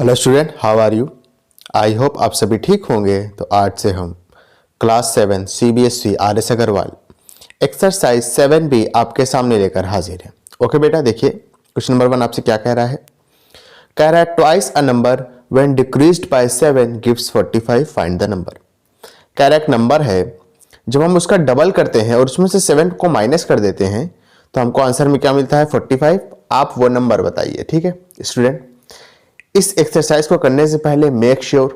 Hello student, how are you. I hope आप सभी ठीक होंगे। तो आज से हम class 7 CBSE RS Agarwal exercise 7B आपके सामने लेकर हाजिर हैं। ओके बेटा, देखिए क्वेश्चन नंबर 1 आपसे क्या कह रहा है। कह रहा है twice a number when decreased bye 7 gives 45, find the number. कह रहा है एक नंबर है, जब हम उसका डबल करते हैं और उसमें से 7 को माइनस कर देते हैं तो हमको आंसर में क्या मिलता है 45। आप वो नंबर बताइए। ठीक है स्टूडेंट, इस एक्सरसाइज को करने से पहले मेक श्योर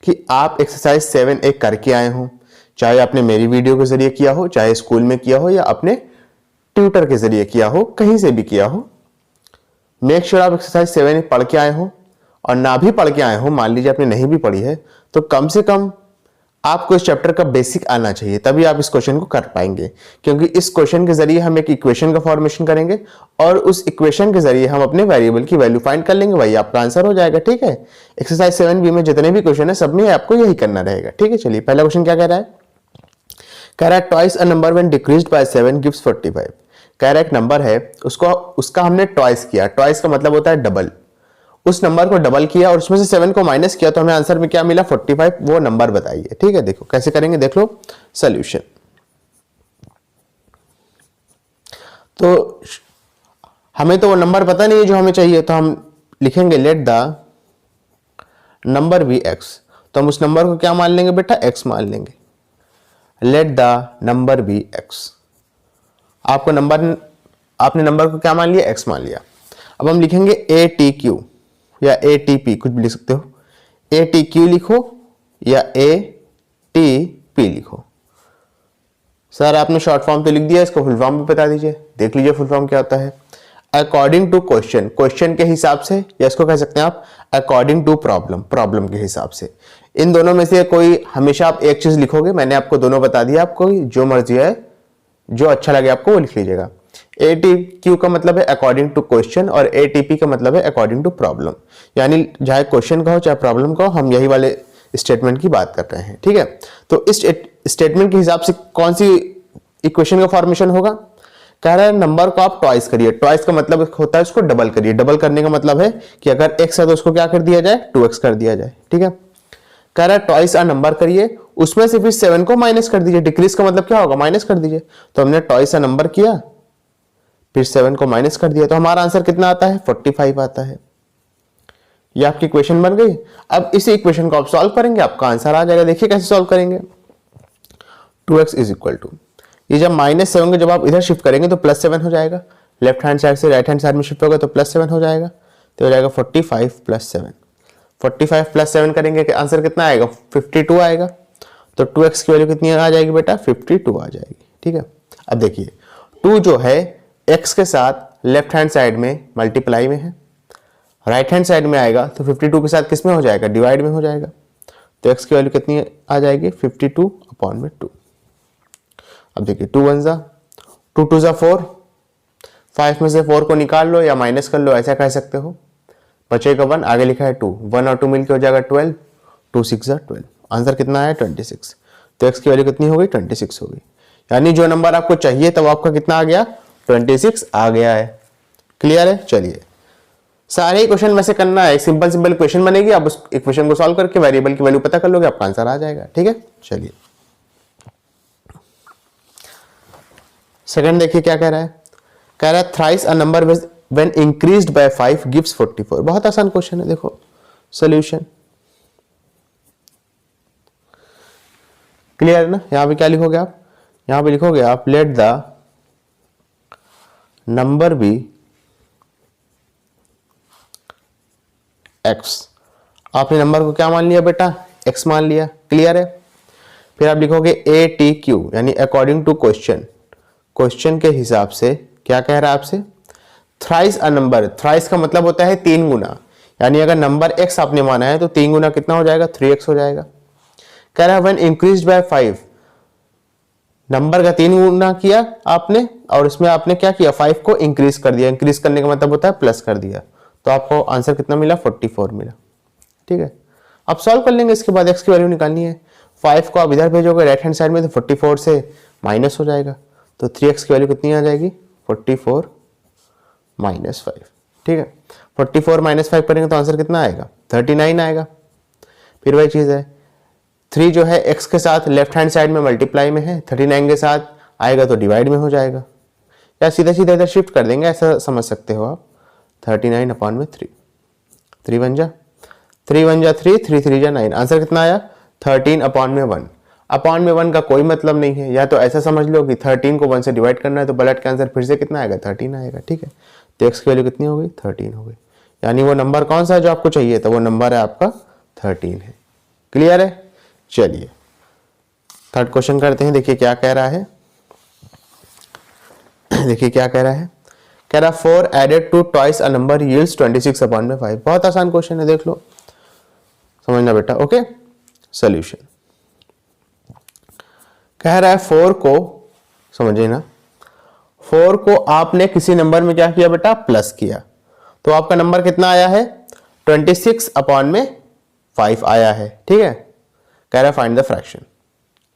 कि आप एक्सरसाइज 7 एक करके आए हो, चाहे आपने मेरी वीडियो के जरिए किया हो, चाहे स्कूल में किया हो या अपने ट्यूटर के जरिए किया हो, कहीं से भी किया हो। मेक श्योर आप एक्सरसाइज 7 पढ़ के आए हो, और ना भी पढ़ के आए हो, मान लीजिए आपने नहीं भी पढ़ी है, तो कम से कम आपको इस चैप्टर का बेसिक आना चाहिए, तभी आप इस क्वेश्चन को कर पाएंगे। क्योंकि इस क्वेश्चन के जरिए हम एक इक्वेशन का फॉर्मेशन करेंगे और उस इक्वेशन के जरिए हम अपने वेरिएबल की वैल्यू फाइंड कर लेंगे, वही आपका आंसर हो जाएगा। ठीक है, एक्सरसाइज 7B में जितने भी क्वेश्चन है सब में आपको यही करना रहेगा। ठीक है, चलिए पहला क्वेश्चन क्या कह रहा है। कह रहा है twice a number when decreased bye 7 gives 45। कह रहा है एक नंबर है, उसका हमने ट्वाइस किया। ट्वाइस का मतलब होता है डबल। उस नंबर को डबल किया और उसमें से 7 को माइनस किया तो हमें आंसर में क्या मिला 45। वो नंबर बताइए। ठीक है, देखो कैसे करेंगे, देख लो सॉल्यूशन। तो हमें तो वो नंबर पता नहीं है जो हमें चाहिए, तो हम लिखेंगे let the number be x. तो हम उस नंबर को क्या मान लेंगे बेटा, एक्स मान लेंगे। Let the number be x. आपने नंबर को क्या मान लिया, एक्स मान लिया। अब हम लिखेंगे ए टी क्यू या ए टी पी, कुछ भी लिख सकते हो। ए टी क्यू लिखो या ए टी पी लिखो। सर आपने शॉर्ट फॉर्म तो लिख दिया, इसको फुल फॉर्म भी बता दीजिए। देख लीजिए फुल फॉर्म क्या होता है। अकॉर्डिंग टू क्वेश्चन, क्वेश्चन के हिसाब से, या इसको कह सकते हैं आप अकॉर्डिंग टू प्रॉब्लम, प्रॉब्लम के हिसाब से। इन दोनों में से कोई हमेशा आप एक चीज लिखोगे। मैंने आपको दोनों बता दिया, आपको जो मर्जी है, जो अच्छा लगे आपको वो लिख लीजिएगा। ATQ का मतलब है अकॉर्डिंग टू क्वेश्चन और ATP का मतलब है अकॉर्डिंग टू प्रॉब्लम। यानी चाहे क्वेश्चन का हो चाहे प्रॉब्लम का हो, हम यही वाले स्टेटमेंट की बात कर रहे हैं। ठीक है, तो इस स्टेटमेंट के हिसाब से कौन सी इक्वेशन का फॉर्मेशन होगा। कह रहा है नंबर को आप ट्वाइस करिए। ट्वाइस का मतलब होता है उसको डबल करिए। डबल करने का मतलब है कि अगर x है तो उसको क्या कर दिया जाए, 2x कर दिया जाए। ठीक है, कह रहा है ट्वाइस अ नंबर करिए, उसमें से फिर 7 को माइनस कर दीजिए। डिक्रीज का मतलब क्या होगा, माइनस कर दीजिए। तो हमने ट्वाइस अ नंबर किया, फिर 7 को माइनस कर दिया, तो हमारा आंसर कितना आता है 45 आता है। ये आपकी इक्वेशन बन गई। अब इसी इक्वेशन को आप सॉल्व करेंगे, आपका आंसर आ जाएगा। देखिए कैसे सॉल्व करेंगे। 2x इज इक्वल टू, ये जब -7 को जब आप इधर शिफ्ट करेंगे तो +7 हो जाएगा। लेफ्ट हैंड साइड से राइट हैंड साइड में शिफ्ट होगा तो +7 हो जाएगा। तो हो जाएगा 45 + 7। 45 + 7 करेंगे कि आंसर कितना आएगा 52 आएगा। तो 2x की वैल्यू कितनी आ जाएगी बेटा, 52 आ जाएगी। ठीक है, अब देखिए 2 जो है x के साथ लेफ्ट हैंड साइड में मल्टीप्लाई में है, राइट हैंड साइड में आएगा तो 52 के साथ किस में हो जाएगा, डिवाइड में हो जाएगा। तो x की वैल्यू कितनी आ जाएगी 52/2। अब देखिए 2 1 ज़ा 2 2 ज़ा 4, 5 में से 4 को निकाल लो या माइनस कर लो, ऐसा कह सकते हो। बचेगा 1, आगे लिखा है 2, 1 और 2 मिलकर हो जाएगा 12, 2 6 ज़ा 12। आंसर कितना है 26। तो x की वैल्यू कितनी हो गई 26 हो गई। यानी जो नंबर आपको चाहिए तब आपका कितना आ गया 26 आ गया है। क्लियर है। चलिए सारे ही क्वेश्चन में से करना है, एक सिंपल सिंपल क्वेश्चन बनेगी, आप उस इक्वेशन को सॉल्व करके वेरिएबल की वैल्यू पता कर लोगे, आपका आंसर आ जाएगा। ठीक है, चलिए सेकंड देखिए क्या कह रहा है। कह रहा है thrice a number when increased by 5 gives 44। बहुत आसान क्वेश्चन है, देखो सॉल्यूशन। क्लियर है ना। यहां पे क्या लिखोगे आप, यहां पे लिखोगे आप let the number be x। आपने नंबर को क्या मान लिया बेटा, x मान लिया। क्लियर है। फिर आप लिखोगे ATQ यानी अकॉर्डिंग टू क्वेश्चन। क्वेश्चन के हिसाब से क्या कह रहा है आपसे, थ्राइस अ नंबर। थ्राइस का मतलब होता है 3 गुना, यानी अगर नंबर x आपने माना है तो 3 गुना कितना हो जाएगा 3x हो जाएगा। कह रहा है व्हेन इंक्रीज्ड बाय 5, नंबर का 3 गुना किया आपने और इसमें आपने क्या किया 5 को इंक्रीज कर दिया। इंक्रीज करने का मतलब होता है प्लस कर दिया। तो आपको आंसर कितना मिला 44 मिला। ठीक है, अब सॉल्व कर लेंगे। इसके बाद x की वैल्यू निकालनी है। 5 को आप इधर भेजोगे राइट हैंड साइड में तो 44 से माइनस हो जाएगा। तो 3x की वैल्यू कितनी आ जाएगी 44 - 5। ठीक है, 44 - 5 करेंगे तो आंसर कितना आएगा 39 आएगा। फिर वही चीज़ है, 3 जो है x के साथ लेफ्ट हैंड साइड में मल्टीप्लाई में है, 39 के साथ आएगा तो डिवाइड में हो जाएगा, या सीधा सीधा इधर शिफ्ट कर देंगे, ऐसा समझ सकते हो आप। 39 अपॉन में 3, 3 1 जा 3, 3 3 जा 9, आंसर कितना आया 13 अपॉन में 1। अपॉन में 1 का कोई मतलब नहीं है, या तो ऐसा समझ लो कि 13 को 1 से डिवाइड करना है, तो ब्लड का आंसर फिर से कितना आएगा 13 आएगा, ठीक है। तो x की वैल्यू कितनी हो गई 13 हो गई, यानी वो नंबर कौन सा है जो आपको चाहिए, तो वो नंबर है आपका 13 है। क्लियर है। चलिए थर्ड क्वेश्चन करते हैं, देखिए क्या कह रहा है। देखिए क्या कह रहा है, कह रहा 4 added to twice a number yields 26 upon में 5। बहुत आसान क्वेश्चन है, देख लो, समझना बेटा। ओके, सॉल्यूशन कह रहा है 4 को, समझिए ना, 4 को आपने किसी नंबर में क्या किया बेटा, प्लस किया, तो आपका नंबर कितना आया है 26 अपॉन में 5 आया है, ठीक है। कह रहा है फाइंड द फ्रैक्शन,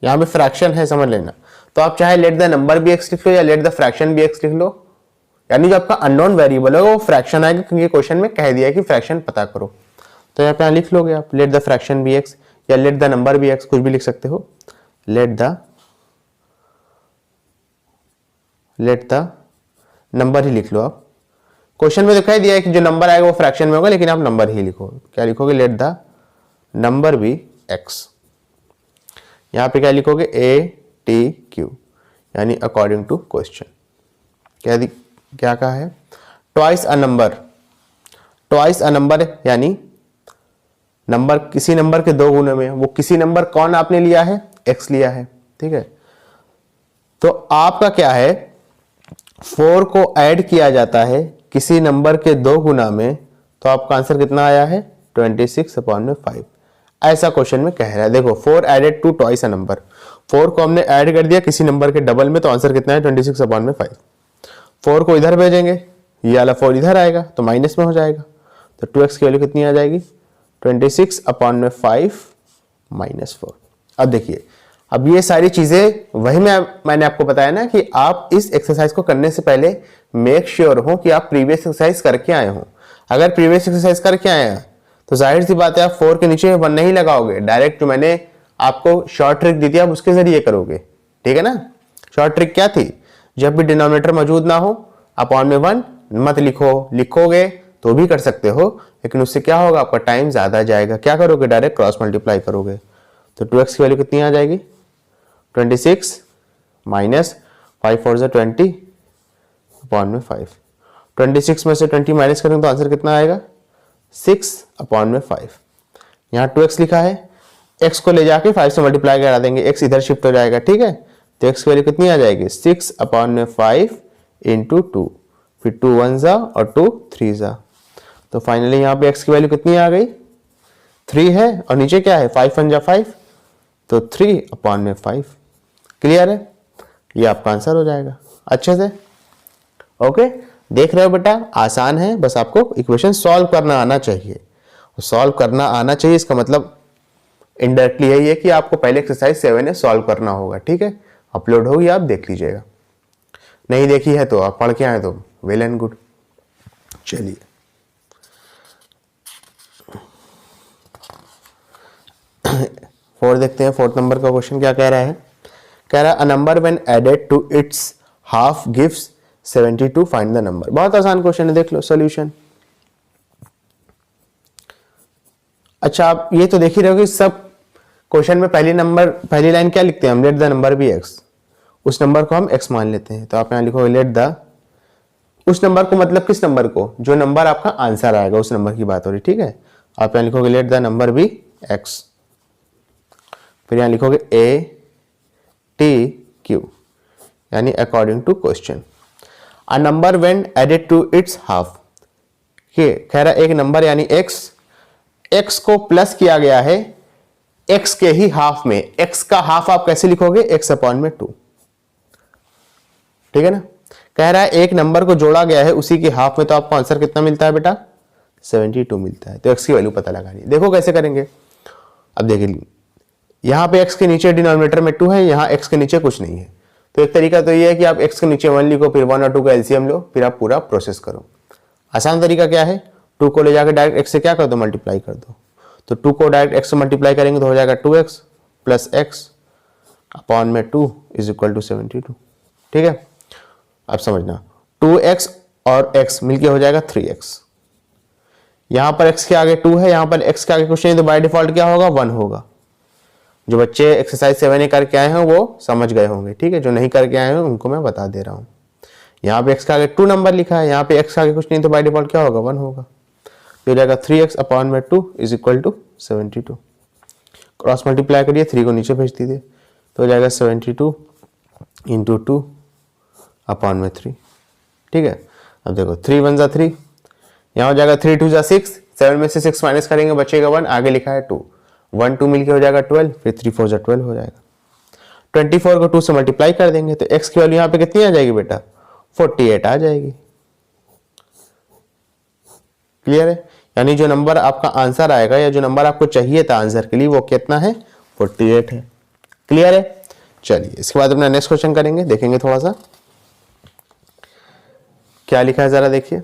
यहां पे फ्रैक्शन है, समझ लेना। तो आप चाहे लेट द नंबर भी x लिख लो या लेट द फ्रैक्शन भी x लिख लो, यानी जो आपका अननोन वेरिएबल है वो फ्रैक्शन आएगा, क्योंकि क्वेश्चन में कह दिया है कि फ्रैक्शन पता करो। तो यहाँ पे लिख लोगे आप लेट द फ्रैक्शन भी x या लेट द नंबर भी x, कुछ भी लिख सकते हो। लेट द नंबर ही लिख लो आप। क्वेश्चन में दिखाई दिया है कि जो नंबर आएगा वो फ्रैक्शन में होगा, लेकिन आप नंबर ही लिखो। क्या लिखोगे, लेट द नंबर भी x। यहां पे क्या लिखोगे, ATQ, यानी अकॉर्डिंग टू क्वेश्चन। क्या कहा है, twice a number, twice a number यानी नंबर किसी नंबर के 2 गुने में, वो किसी नंबर कौन आपने लिया है, x लिया है, ठीक है। तो आपका क्या है, 4 को ऐड किया जाता है किसी नंबर के 2 गुना में, तो आपका आंसर कितना आया है 26 अपॉन में 5। ऐसा क्वेश्चन में कह रहा है। देखो 4 added to twice a number, 4 को हमने ऐड कर दिया किसी नंबर के डबल में, तो आंसर कितना है 26 अपॉन में 5। 4 को इधर भेजेंगे, ये वाला 4 इधर आएगा तो माइनस में हो जाएगा, तो 2x की वैल्यू कितनी आ जाएगी 26 अपॉन में 5 माइनस 4। अब देखिए, अब ये सारी चीजें वही मैंने आपको बताया ना कि आप इस एक्सरसाइज को करने से पहले मेक श्योर हो कि आप प्रीवियस एक्सरसाइज करके आए हो। अगर प्रीवियस एक्सरसाइज करके आए हैं तो जाहिर सी बात है आप 4 के नीचे 1 नहीं लगाओगे, डायरेक्ट जो मैंने आपको शॉर्ट ट्रिक दी थी आप उसके जरिए करोगे, ठीक है ना। शॉर्ट ट्रिक क्या थी, जब भी डिनोमिनेटर मौजूद ना हो अपॉन में 1 मत लिखो, लिखोगे तो भी कर सकते हो, लेकिन उससे क्या होगा, आपका टाइम ज्यादा जाएगा। क्या करोगे, डायरेक्ट क्रॉस मल्टीप्लाई करोगे। तो 2x की वैल्यू कितनी आ जाएगी 26 माइनस 5 4 जा 20 अपॉन में 5। 26 में से 20 माइनस करेंगे तो आंसर कितना आएगा 6 अपॉन में 5। यहाँ 2x लिखा है, x को ले जाके 5 से मल्टीप्लाई करा देंगे, x इधर शिफ्ट हो जाएगा, ठीक है। तो x की वैल्यू कितनी आ जाएगी 6 अपॉन में 5 इंटू 2, फिर 2 1 जा और 2 3 जा, तो फाइनली यहाँ पे x की वैल्यू कितनी आ गई 3 है, और नीचे क्या है 5 1 जा 5, तो 3 अपॉन में 5। क्लियर है, ये आपका आंसर हो जाएगा अच्छे से। ओके, देख रहे हो बेटा, आसान है, बस आपको इक्वेशन सॉल्व करना आना चाहिए। सॉल्व करना आना चाहिए इसका मतलब इनडायरेक्टली यही है कि आपको पहले एक्सरसाइज 7 है सॉल्व करना होगा, ठीक है। अपलोड होगी, आप देख लीजिएगा, नहीं देखी है तो आप पढ़ के आए तो वेल एंड गुड। चलिए फोर देखते हैं, 4th नंबर का क्वेश्चन क्या कह रहा है। कह रहा है a number when added to its half gives 72, find the number. बहुत आसान क्वेश्चन है, देख लो सॉल्यूशन। अच्छा, आप ये तो देख ही रहे हो कि सब क्वेश्चन में पहली लाइन क्या लिखते हैं हम, let the number be x, उस नंबर को हम x मान लेते हैं। तो आप यहां लिखोगे लेट द, उस नंबर को मतलब किस नंबर को, जो नंबर आपका आंसर आएगा उस नंबर की बात हो रही, ठीक है। आप यहां लिखोगे let the number be x, फिर यहां लिखोगे ATQ, यानी according to question. A number when added to its half, कह रहा एक नंबर यानी x को प्लस किया गया है x के ही हाफ में। x का हाफ आप कैसे लिखोगे, x अपॉन में 2, ठीक है ना। कह रहा है एक नंबर को जोड़ा गया है उसी के हाफ में, तो आपको आंसर कितना मिलता है बेटा 72 मिलता है। तो x की वैल्यू पता लगानी, देखो कैसे करेंगे। अब देखिए यहां पे x के नीचे डिनोमिनेटर में 2 है, यहां x के नीचे कुछ नहीं है, तो एक तरीका तो ये है कि आप x के नीचे 1 लिखो, फिर 1 और 2 का एलसीएम लो, फिर आप पूरा प्रोसेस करो। आसान तरीका क्या है, 2 को ले जाकर डायरेक्ट x से क्या कर दो, मल्टीप्लाई कर दो। तो 2 को डायरेक्ट x से मल्टीप्लाई करेंगे तो हो जाएगा 2x प्लस x अपॉन में 2 इज इक्वल टू 72। ठीक है, अब समझना 2x और x मिलके हो जाएगा 3x। यहां पर x के आगे 2 है, यहां पर x के आगे कुछ नहीं, तो बाय डिफॉल्ट क्या होगा, 1 होगा। जो बच्चे एक्सरसाइज 7 करके आए हैं वो समझ गए होंगे। ठीक है, जो नहीं करके आए हैं उनको मैं बता दे रहा हूं। यहाँ पे x का आगे 2 नंबर लिखा है, यहाँ पे x का आगे कुछ नहीं, तो बाय डिफॉल्ट क्या होगा, 1 होगा। तो हो जाएगा 3x अपॉन में 2 is equal to 72। Cross multiply करिए, 3 को नीचे भेज दीजिए, तो हो जाएगा 72 इंटू 2 अपॉन में 3। ठीक है, अब देखो 3 1 जा 3, यहाँ हो जाएगा 3 2 जा 6, 7 में से 6 माइनस करेंगे बचेगा 1, आगे लिखा है 2, 1 2 मिलके हो जाएगा 12, फिर 3 4 जा 12 हो जाएगा। 24 को 2 से मल्टीप्लाई कर देंगे तो x की वैल्यू यहाँ पे कितनी आ जाएगी बेटा, 48 आ जाएगी। क्लियर है, यानी जो नंबर आपका आंसर आएगा या जो नंबर आपको चाहिए था आंसर के लिए वो कितना है, 48 है। क्लियर है, चलिए इसके बाद अपना नेक्स्ट क्वेश्चन करेंगे, देखेंगे थोड़ा सा क्या लिखा है, जरा देखिए।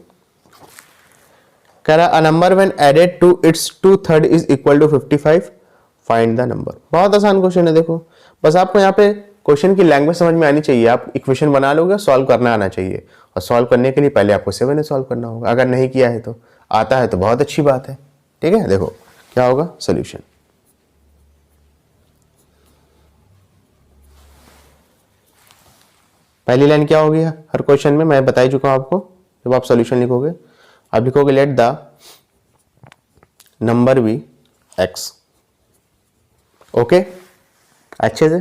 कह रहा a number when added to its 2/3 is equal to 55, find the number. बहुत आसान क्वेश्चन है, देखो बस आपको यहाँ पे क्वेश्चन की लैंग्वेज समझ में आनी चाहिए। आप इक्वेशन बना लोगे, सॉल्व करना आना चाहिए, और सॉल्व करने के लिए पहले आपको 7 सॉल्व करना होगा। अगर नहीं किया है तो आता है तो बहुत अच्छी बात है। ठीक है, देखो क्या होगा सोल्यूशन। पहली लाइन क्या होगी हर क्वेश्चन में, मैं बता ही चुका हूं आपको। जब आप सॉल्यूशन लिखोगे, आप लिखोगे let the number be x। Okay, अच्छे से।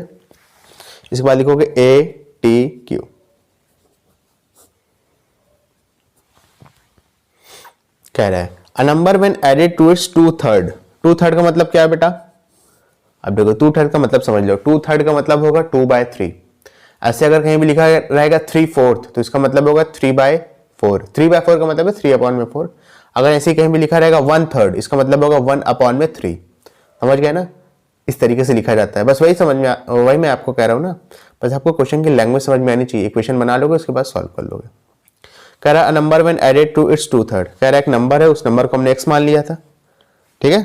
इसके बाद लिखोगे a t q। कह रहा है a number when added to its 2/3। 2/3 का मतलब क्या है बेटा, अब देखो 2/3 का मतलब समझ लो। 2/3 का मतलब होगा 2/3। ऐसे अगर कहीं भी लिखा रहेगा 3/4 तो इसका मतलब होगा 3/4। 3/4 का मतलब है 3/4। अगर ऐसे कहीं भी लिखा रहेगा 1/3 इसका मतलब होगा 1/3। समझ गए ना, इस तरीके से लिखा जाता है। बस वही समझ में वही मैं आपको कह रहा हूँ ना, बस आपको क्वेश्चन की लैंग्वेज समझ में आनी चाहिए। इक्वेशन बना लोगे उसके बाद सॉल्व कर लोगे। कह रहा number when added to its 2/3, कह रहा एक नंबर है, उस नंबर को हमने x मान लिया था। ठीक है,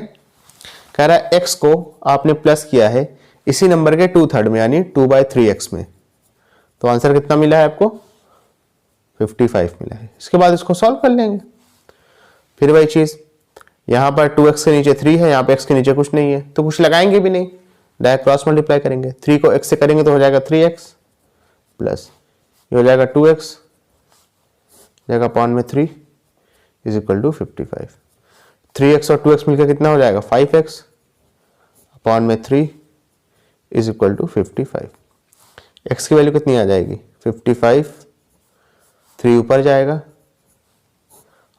कह रहा है x को आपने प्लस किया है इसी नंबर के 2/3 में, यानी 2/3x में। तो आंसर कितना मिला है आपको, 55 मिला है। इसके बाद इसको सॉल्व कर लेंगे। फिर वही चीज, यहां पर 2x के नीचे 3 है, यहां पे x के नीचे कुछ नहीं है तो कुछ लगाएंगे भी नहीं, डायरेक्ट क्रॉस मल्टीप्लाई करेंगे। 3 को x से करेंगे तो हो जाएगा 3x प्लस ये हो जाएगा 2x जाएगा अपॉन में 3 इज इक्वल टू 55। 3x और 2x मिलकर कितना हो जाएगा, 5x अपॉन में 3 इज इक्वल टू 55। x की वैल्यू कितनी आ जाएगी, 55। 3 ऊपर जाएगा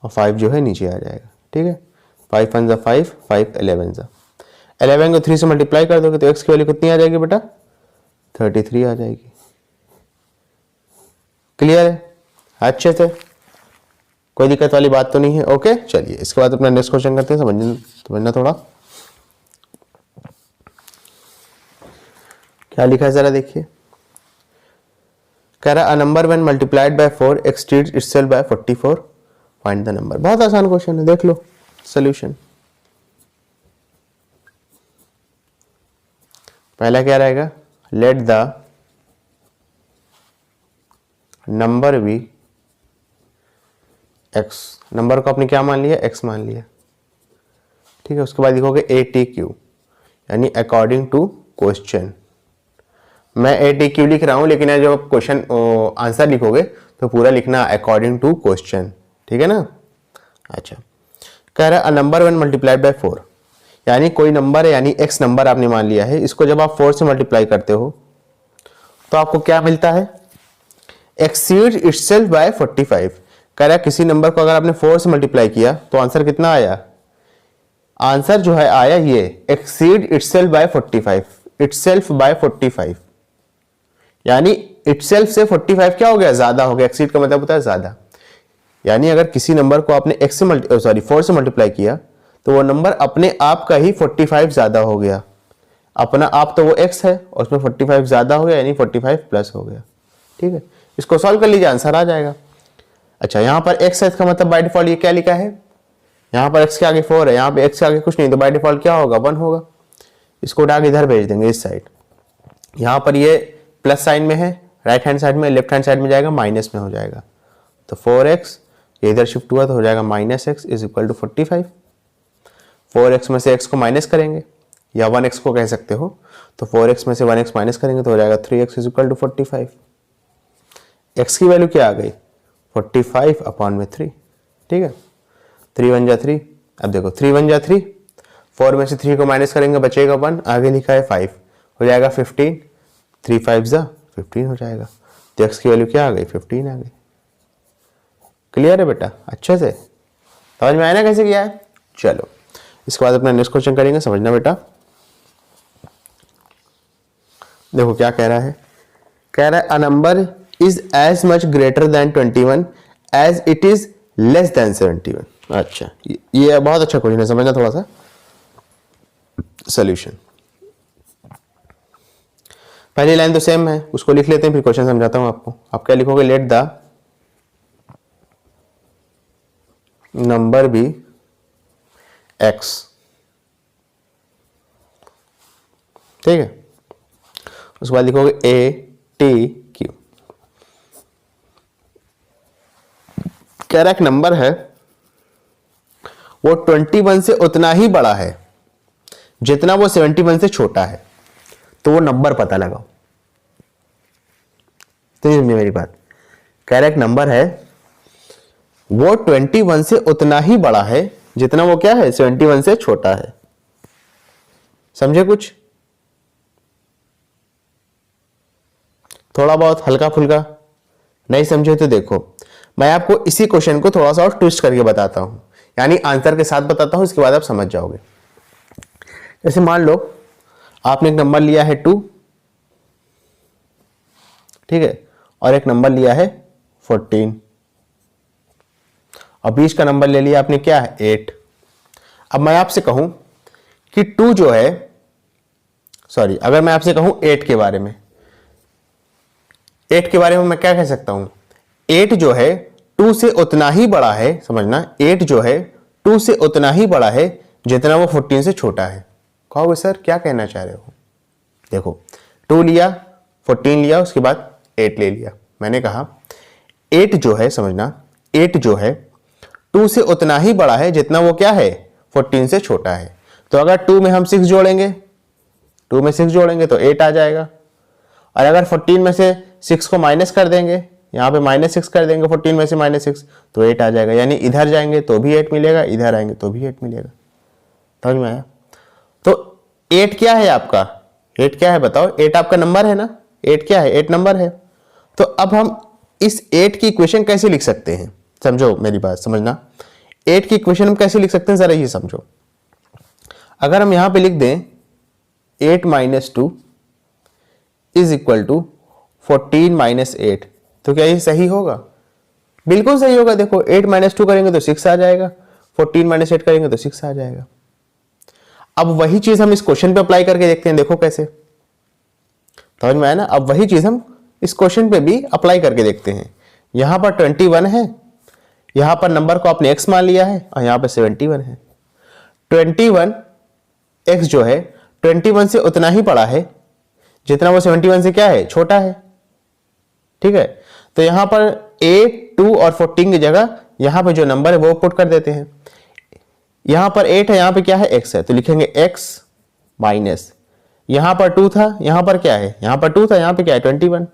और 5 जो है नीचे आ जाएगा। ठीक है, 5 1 जा 5, 5 11 जा 11 को 3 से मल्टीप्लाई कर दोगे तो x की वैल्यू कितनी आ जाएगी बेटा, 33 आ जाएगी। क्लियर है, अच्छे से, कोई दिक्कत वाली बात तो नहीं है। ओके, चलिए इसके बाद अपना नेक्स्ट क्वेश्चन करते हैं। समझना थोड़ा क्या लिखा है, जरा देखिए। कह रहा a number when multiplied by 4 exceeds itself by 44, find the number. बहुत आसान क्वेश्चन है, देख लो सॉल्यूशन। पहला क्या रहेगा, let the number be x। Number को आपने क्या मान लिया, x मान लिया। ठीक है, उसके बाद लिखोगे ATQ, यानी अकॉर्डिंग टू क्वेश्चन। मैं ATQ लिख रहा हूं, लेकिन जब आप क्वेश्चन आंसर लिखोगे तो पूरा लिखना अकॉर्डिंग टू क्वेश्चन। ठीक है ना। अच्छा, कह रहा है a number when multiplied by 4, यानी कोई नंबर है, यानी x नंबर आपने मान लिया है, इसको जब आप 4 से मल्टीप्लाई करते हो तो आपको क्या मिलता है, एक्सीड इटसेल्फ बाय 45। कह रहा है किसी नंबर को अगर आपने 4 से मल्टीप्लाई किया तो आंसर कितना आया, आंसर जो है आया ये exceed itself by 45। Itself by 45 यानी इटसेल्फ से 45 क्या हो गया, ज्यादा हो गया। एक्सीड का मतलब होता है ज्यादा, यानी अगर किसी नंबर को आपने 4 से मल्टीप्लाई किया तो वो नंबर अपने आप का ही 45 ज्यादा हो गया। अपना आप तो वो x है और उसमें 45 ज्यादा हो गया, यानी 45 प्लस हो गया। ठीक है, इसको सॉल्व कर लीजिए, आंसर आ जाएगा। अच्छा, यहां पर x है, इसका मतलब बाय डिफॉल्ट ये क्या लिखा है, यहाँ पर x के आगे 4 है, यहाँ पे x के आगे कुछ नहीं, तो बाय डिफॉल्ट क्या होगा 1 होगा। इसको उठा के इधर भेज देंगे इस साइड। यहाँ पर ये प्लस साइन में है राइट हैंड साइड में, लेफ्ट हैंड साइड में जाएगा माइनस में हो जाएगा। तो 4x ये इधर शिफ्ट हुआ तो हो जाएगा -x is equal to 45। 4x में से x को माइनस करेंगे या 1x को कह सकते हो, तो 4x में से 1x माइनस करेंगे तो हो जाएगा 3x is equal to 45। x की वैल्यू क्या आ गई 45/3, ठीक है। 3 1 जा 3, अब देखो 3 1 जा 3, 4 में से 3 को माइनस करेंगे बचेगा 1, आगे लिखा है 5 हो जाएगा 15, 3 5 जा 15 हो जाएगा। तो x की वैल्यू क्या आ गई 15 आ गई। क्लियर है बेटा, अच्छे से समझ में आया ना कैसे किया है। चलो इसके बाद अपना नेक्स्ट क्वेश्चन करेंगे, समझना बेटा। देखो क्या कह रहा है, कह रहा है a number is as much greater than 21 as it is less than 71। अच्छा ये बहुत अच्छा क्वेश्चन है, समझना थोड़ा सा। सॉल्यूशन पहली लाइन तो सेम है, उसको लिख लेते हैं फिर क्वेश्चन समझाता हूं आपको। आप क्या लिखोगे, let the number be x, ठीक है। उसके बाद लिखोगे a t q। कह रहा एक नंबर है वो 21 से उतना ही बड़ा है जितना वो 71 से छोटा है, तो वो नंबर पता लगाओ। तो समझिए मेरी बात, कह रहा एक नंबर है वो 21 से उतना ही बड़ा है जितना वो क्या है 71 से छोटा है। समझे कुछ, थोड़ा बहुत हल्का फुल्का नहीं समझे तो देखो मैं आपको इसी क्वेश्चन को थोड़ा सा और ट्विस्ट करके बताता हूं, यानी आंसर के साथ बताता हूं, इसके बाद आप समझ जाओगे। जैसे मान लो आपने एक नंबर लिया है 2, ठीक है, और एक नंबर लिया है 14, और बीच का नंबर ले लिया आपने क्या है 8। अब मैं आपसे कहूं कि 2 जो है, सॉरी अगर मैं आपसे कहूं 8 के बारे में, 8 के बारे में मैं क्या कह सकता हूं, 8 जो है 2 से उतना ही बड़ा है, समझना 8 जो है 2 से उतना ही बड़ा है जितना वो 14 से छोटा है। कहोगे सर क्या कहना चाह रहे हो। देखो 2 लिया 14 लिया उसके बाद 8 ले लिया, मैंने कहा 8 जो है, समझना 8 जो है 2 से उतना ही बड़ा है जितना वो क्या है 14 से छोटा है। तो अगर 2 में हम 6 जोड़ेंगे, 2 में 6 जोड़ेंगे तो 8 आ जाएगा, और अगर 14 में से 6 को माइनस कर देंगे, यहाँ पे -6 कर देंगे 14 में से -6 तो 8 आ जाएगा। यानी इधर जाएंगे तो भी 8 मिलेगा, इधर आएंगे तो भी 8 मिलेगा। समझ में आया। तो 8 क्या है आपका, 8 क्या है बताओ, 8 आपका नंबर है ना, 8 क्या है 8 नंबर है। तो अब हम इस 8 की इक्वेशन कैसे लिख सकते हैं, समझो मेरी बात समझना। 8 की इक्वेशन हम कैसे लिख सकते हैं जरा ये समझो। अगर हम यहां पे लिख दें 8 - 2 इज इक्वल टू 14 - 8, तो क्या ये सही होगा, बिल्कुल सही होगा। देखो 8 - 2 करेंगे तो 6 आ जाएगा, 14 - 8 करेंगे तो 6 आ जाएगा। अब वही चीज हम इस क्वेश्चन पे अप्लाई करके देखते हैं, देखो कैसे, समझ में आया ना। अब वही चीज हम इस क्वेश्चन पे भी अप्लाई करके देखते हैं। यहां पर 21 है, यहां पर नंबर को आपने x मान लिया है, और यहां पर 71 है। 21x जो है 21 से उतना ही बड़ा है जितना वो 71 से क्या है छोटा है, ठीक है। तो यहां पर 8, 2 और 14 की जगह यहां पे जो नंबर है वो पुट कर देते हैं। यहां पर 8 है, यहां पे क्या है x है, तो लिखेंगे x माइनस, यहां पर 2 था, यहां पर क्या है, यहां पर 2 था, यहां पे क्या है 21,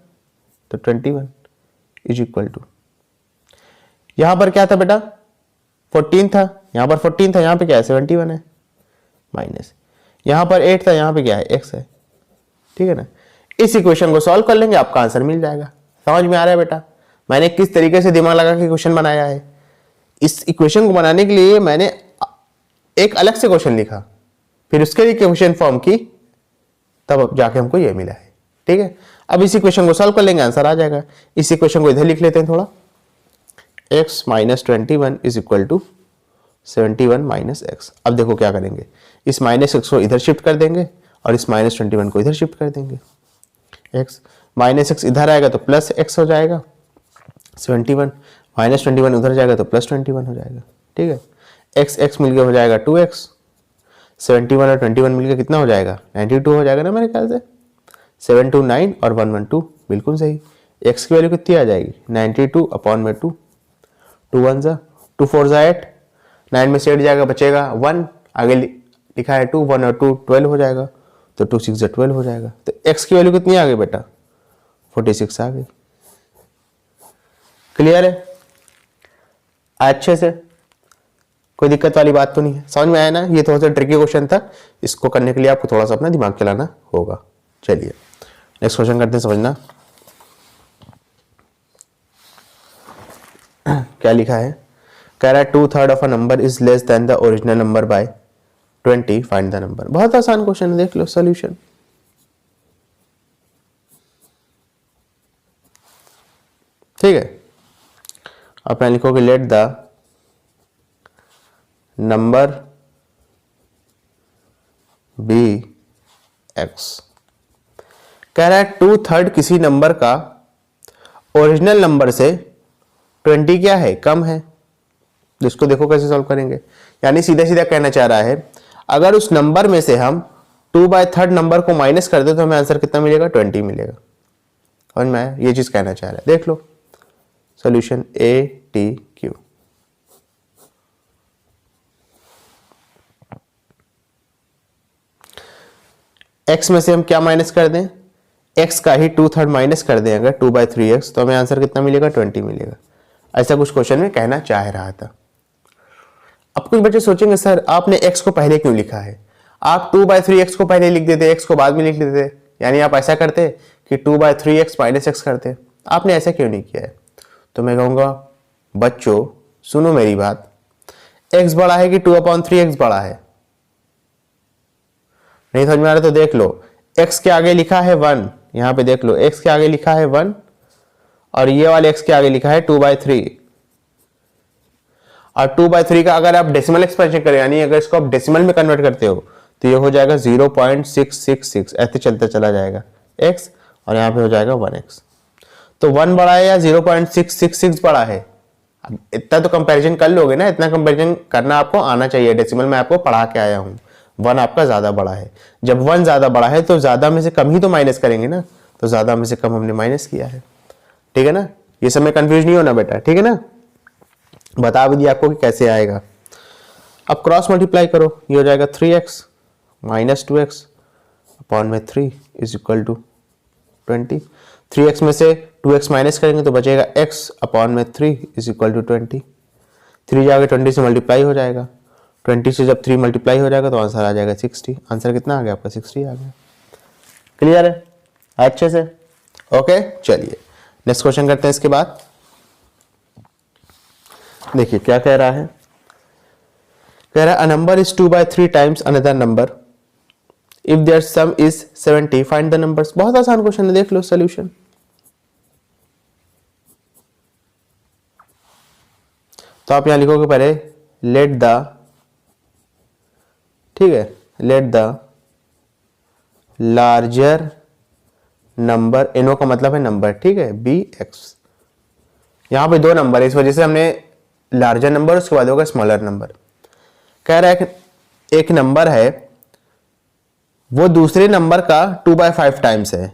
तो 21 इज इक्वल टू, यहां पर क्या था बेटा 14 था, यहां पर 14 था, यहां पे क्या है 71 है, माइनस यहां पर 8 था, यहां पे क्या है x है, ठीक है ना। इस इक्वेशन को सॉल्व कर लेंगे, आपका आंसर मिल जाएगा। समझ में आ रहा है बेटा मैंने किस तरीके से दिमाग लगा के क्वेश्चन बनाया है। इस इक्वेशन को बनाने के लिए मैंने एक अलग से क्वेश्चन लिखा, फिर उसके लिए क्वेश्चन फॉर्म की, तब जाके हमको ये मिला है, ठीक है। अब इस इक्वेशन को सॉल्व कर लेंगे, आंसर आ जाएगा। इस इक्वेशन को इधर लिख लेते हैं थोड़ा, x - 21 is equal to 71 - x। अब देखो क्या करेंगे, इस -x को इधर शिफ्ट कर देंगे और इस -21 को इधर शिफ्ट कर देंगे। x -x इधर आएगा तो प्लस x हो जाएगा 71, -21 उधर जाएगा तो +21 हो जाएगा, ठीक है। एक्स एक्स मिलकर हो जाएगा 2x, 71 और 21 मिलकर कितना हो जाएगा 92 हो जाएगा ना मेरे ख्याल से। 729 और 112 बिल्कुल सही। x की वैल्यू कितनी आ जाएगी 92 अपॉन में 2, 2 1 जा 2 4 जा 8, 9 में से 8 जाएगा बचेगा 1, आगे लिखा है 2, 1 और 2 12 हो जाएगा, तो 2 6 जा 12 हो जाएगा। तो x की वैल्यू कितनी आ गई बेटा 46 आ गई। क्लियर है अच्छे से, कोई दिक्कत वाली बात तो नहीं है, समझ में आया ना। ये थोड़ा सा ट्रिकी क्वेश्चन था, इसको करने के लिए आपको थोड़ा सा अपना दिमाग चलाना होगा। चलिए नेक्स्ट क्वेश्चन करते हैं, समझना क्या लिखा है। कह रहा है 2/3 of a number is less then the original number by 20, find the number. बहुत आसान क्वेश्चन है, देख लो सॉल्यूशन। ठीक है, आप यहां लिखोगे let the number be x. कह रहा है 2/3 किसी नंबर का ओरिजिनल नंबर से 20 क्या है कम है। इसको देखो कैसे सॉल्व करेंगे, यानी सीधा सीधा कहना चाह रहा है अगर उस नंबर में से हम 2/3 नंबर को माइनस कर दे तो हमें आंसर कितना मिलेगा 20 मिलेगा। समझ में आया, ये चीज कहना चाह रहा है। देख लो सॉल्यूशन ATQ। x में से हम क्या माइनस कर दें, x का ही 2/3 माइनस कर दें अगर 2/3x, तो हमें आंसर कितना मिलेगा 20 मिलेगा। ऐसा कुछ क्वेश्चन में कहना चाह रहा था। अब कुछ बच्चे सोचेंगे सर आपने x को पहले क्यों लिखा है, आप 2/3x को पहले लिख देते, x को बाद में लिख देते, यानी आप ऐसा करते कि 2/3x माइनस x करते। आपने ऐसा क्यों नहीं किया है। तो मैं कहूंगा बच्चों सुनो मेरी बात, x बड़ा है कि 2/3x बड़ा है। नहीं समझ में आ रहा तो देख लो, x के आगे लिखा है 1, यहां पे देख लो x के आगे लिखा है 1 और ये वाले x के आगे लिखा है 2/3। और 2/3 का अगर आप डेसिमल एक्सपेंशन करें, यानी अगर इसको आप डेसिमल में कन्वर्ट करते हो तो ये हो जाएगा 0.666, ऐसे चलता चला जाएगा x और यहाँ पे हो जाएगा 1x। तो 1 बड़ा है या 0.666 बड़ा है, अब इतना तो कंपैरिजन कर लोगे ना, इतना कंपैरिजन करना आपको आना चाहिए। डेसिमल में आपको पढ़ा के आया हूँ, 1 आपका ज्यादा बड़ा है। जब 1 ज्यादा बड़ा है तो ज्यादा में से कम ही तो माइनस करेंगे ना, तो ज्यादा में से कम हमने माइनस किया है। ठीक है ना, ये सब में कंफ्यूज नहीं होना बेटा, ठीक है ना। बता भी दिया आपको कि कैसे आएगा। अब क्रॉस मल्टीप्लाई करो, ये हो जाएगा 3x माइनस 2x अपॉन में 3 इज इक्वल टू 20। 3x में से 2x माइनस करेंगे तो बचेगा x अपॉन में 3 इज इक्वल टू 20। 3 जाके 20 से मल्टीप्लाई हो जाएगा, 20 से जब 3 मल्टीप्लाई हो जाएगा तो आंसर आ जाएगा 60। आंसर कितना आ गया आपका 60 आ गया। क्लियर है अच्छे से, ओके। चलिए नेक्स्ट क्वेश्चन करते हैं। इसके बाद देखिए क्या कह रहा है, कह रहा है a number is 2/3 times another number if their sum is 70, find the numbers. बहुत आसान क्वेश्चन है, देख लो सॉल्यूशन। तो आप यहां लिखोगे पहले लेट द, ठीक है, लेट द लार्जर नंबर, एनो का मतलब है नंबर, ठीक है, बी एक्स। यहां पे दो नंबर है, इस वजह से हमने लार्जर नंबर उसके बाद होगा स्मॉलर नंबर। कह रहा है एक नंबर है वो दूसरे नंबर का 2/5 टाइम्स है,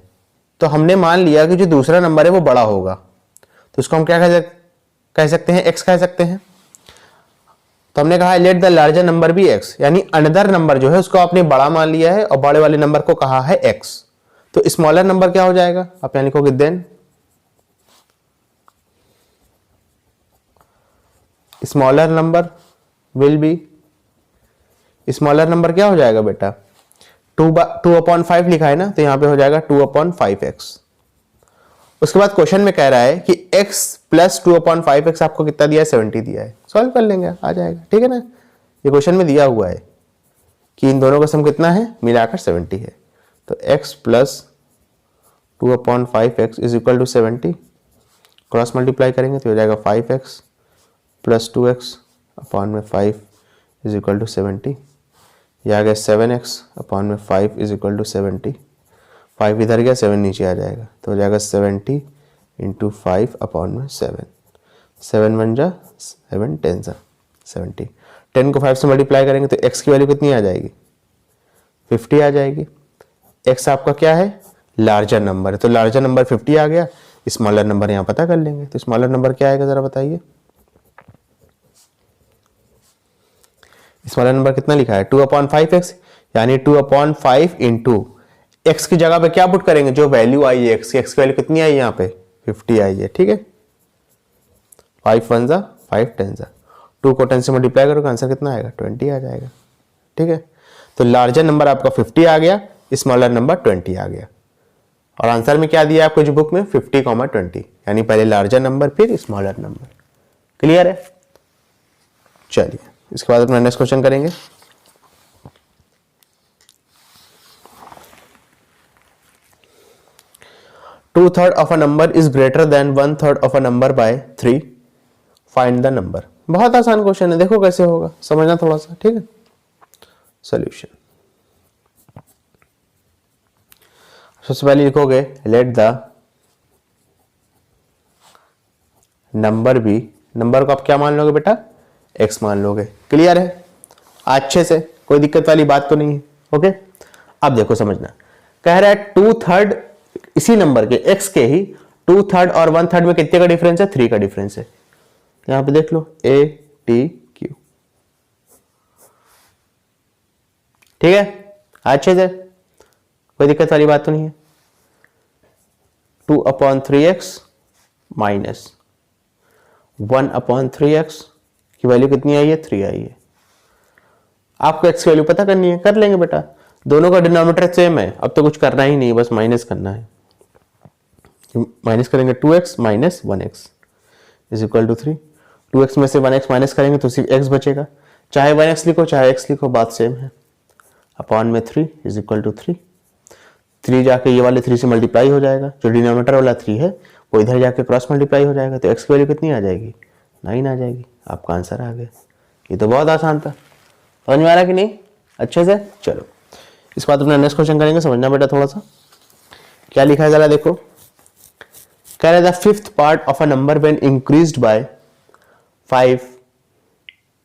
तो हमने मान लिया कि जो दूसरा नंबर है वो बड़ा होगा, तो उसको हम क्या कह सकते हैं, x कह सकते हैं। तो हमने कहा let the larger number be x, यानी अनदर नंबर जो है उसको आपने बड़ा मान लिया है और बड़े वाले नंबर को कहा है x। तो स्मॉलर नंबर क्या हो जाएगा, आप यहां लिखोगे then smaller number will be, smaller number क्या हो जाएगा बेटा 2/5 लिखा है ना, तो यहां पे हो जाएगा 2/5x। उसके बाद क्वेश्चन में कह रहा है कि x प्लस 2/5x आपको कितना दिया है 70 दिया है, सॉल्व कर लेंगे आ जाएगा, ठीक है ना। ये क्वेश्चन में दिया हुआ है कि इन दोनों का सम कितना है, मिलाकर 70 है। तो x plus 2/5x is equal to 70, cross multiply करेंगे तो हो जाएगा 5x प्लस 2x अपॉन में 5 इज इक्वल टू 70। यह आ गया 7x अपॉन में 5 इज इक्वल टू 70। 5 इधर गया 7 नीचे आ जाएगा, तो हो जाएगा 70 इंटू 5 अपॉन में 7। 7 1 जा 7 10 जा 70। 10 को 5 से मल्टीप्लाई करेंगे तो x की वैल्यू कितनी आ जाएगी, 50 आ जाएगी। x आपका क्या है, लार्जर नंबर है, तो लार्जर नंबर 50 आ गया, स्मॉलर नंबर यहाँ पता कर लेंगे। तो स्मॉलर नंबर क्या आएगा जरा बताइए, स्मॉलर नंबर कितना लिखा है 2/5x, यानी 2/5 इंटू एक्स की जगह पे क्या पुट करेंगे, जो वैल्यू आई है एक्स की वैल्यू कितनी आई है यहाँ पे 50 आई है, ठीक है। 5 1 जा 5 10 जा, 2 को 10 से मल्टीप्लाई करोगे आंसर कितना आएगा 20 आ जाएगा, ठीक है। तो लार्जर नंबर आपका 50 आ गया, स्मॉलर नंबर 20 आ गया, और आंसर में क्या दिया आपको जो बुक में 50,20, यानी पहले लार्जर नंबर फिर स्मॉलर नंबर। क्लियर है, चलिए इसके बाद अपना नेक्स्ट क्वेश्चन करेंगे। Two third of a number is greater than 1/3 of a number by 3, find the number. बहुत आसान क्वेश्चन है, देखो कैसे होगा, समझना थोड़ा सा, ठीक है। सॉल्यूशन, सबसे पहले लिखोगे let the number be, number को आप क्या मान लोगे बेटा, x मान लोगे। क्लियर है, अच्छे से, कोई दिक्कत वाली बात तो नहीं है, ओके। अब देखो समझना, कह रहा है 2/3 इसी नंबर के x के ही 2/3 और 1/3 में कितने का डिफरेंस है, 3 का डिफरेंस है। यहां पे देख लो a t q, ठीक है, अच्छे से, कोई दिक्कत वाली बात तो नहीं है। 2/3x माइनस 1/3x की वैल्यू कितनी आई है, 3 आई है। आपको x की वैल्यू पता करनी है, कर लेंगे बेटा, दोनों का डिनोमिनेटर सेम है, अब तो कुछ करना ही नहीं, बस माइनस करना है। माइनस करेंगे 2x minus 1x is equal to 3, 2x में से 1x माइनस करेंगे तो सिर्फ x बचेगा, चाहे 1x लिखो चाहे x लिखो बात सेम है। अपॉन में 3 इज इक्वल टू 3, 3 जाके ये वाले 3 से मल्टीप्लाई हो जाएगा, जो डिनोमिनेटर वाला 3 है वो इधर जाके क्रॉस मल्टीप्लाई हो जाएगा, तो x की वैल्यू कितनी आ जाएगी, 9 आ जाएगी। आपका आंसर आ गया, ये तो बहुत आसान था, समझ में आ रहा कि नहीं, अच्छे से। चलो इसके बाद अपना नेक्स्ट क्वेश्चन करेंगे, समझना बेटा थोड़ा सा क्या लिखा है जरा देखो। कह रहा है the fifth part of a number when increased by 5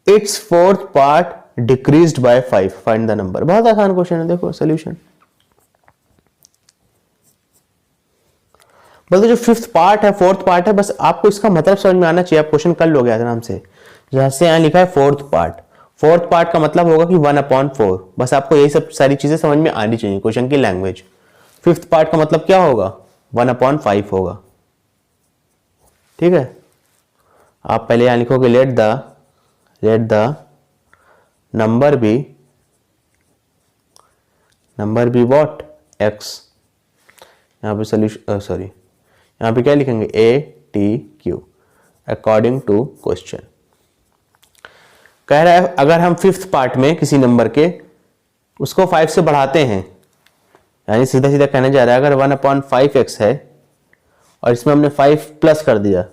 it's fourth part decreased bye 5, find the number. बहुत आसान क्वेश्चन है, देखो सोल्यूशन। बोलते जो फिफ्थ पार्ट है फोर्थ पार्ट है, बस आपको इसका मतलब समझ में आना चाहिए, आप क्वेश्चन कर लोगे आराम से। जैसे यहाँ लिखा है फोर्थ पार्ट, फोर्थ पार्ट का मतलब होगा कि 1/4, बस आपको यही सब सारी चीजें समझ में आनी चाहिए क्वेश्चन की लैंग्वेज। फिफ्थ पार्ट का मतलब क्या होगा, 1/5 होगा, ठीक है। आप पहले यहां लिखोगे let the number be what, x। यहां पे सोल्यूशन, सॉरी यहां पे क्या लिखेंगे ATQ अकॉर्डिंग टू क्वेश्चन। कह रहा है अगर हम फिफ्थ पार्ट में किसी नंबर के उसको 5 से बढ़ाते हैं, यानी सीधा सीधा कहने जा रहा है अगर 1/5x है और इसमें हमने 5 प्लस कर दिया,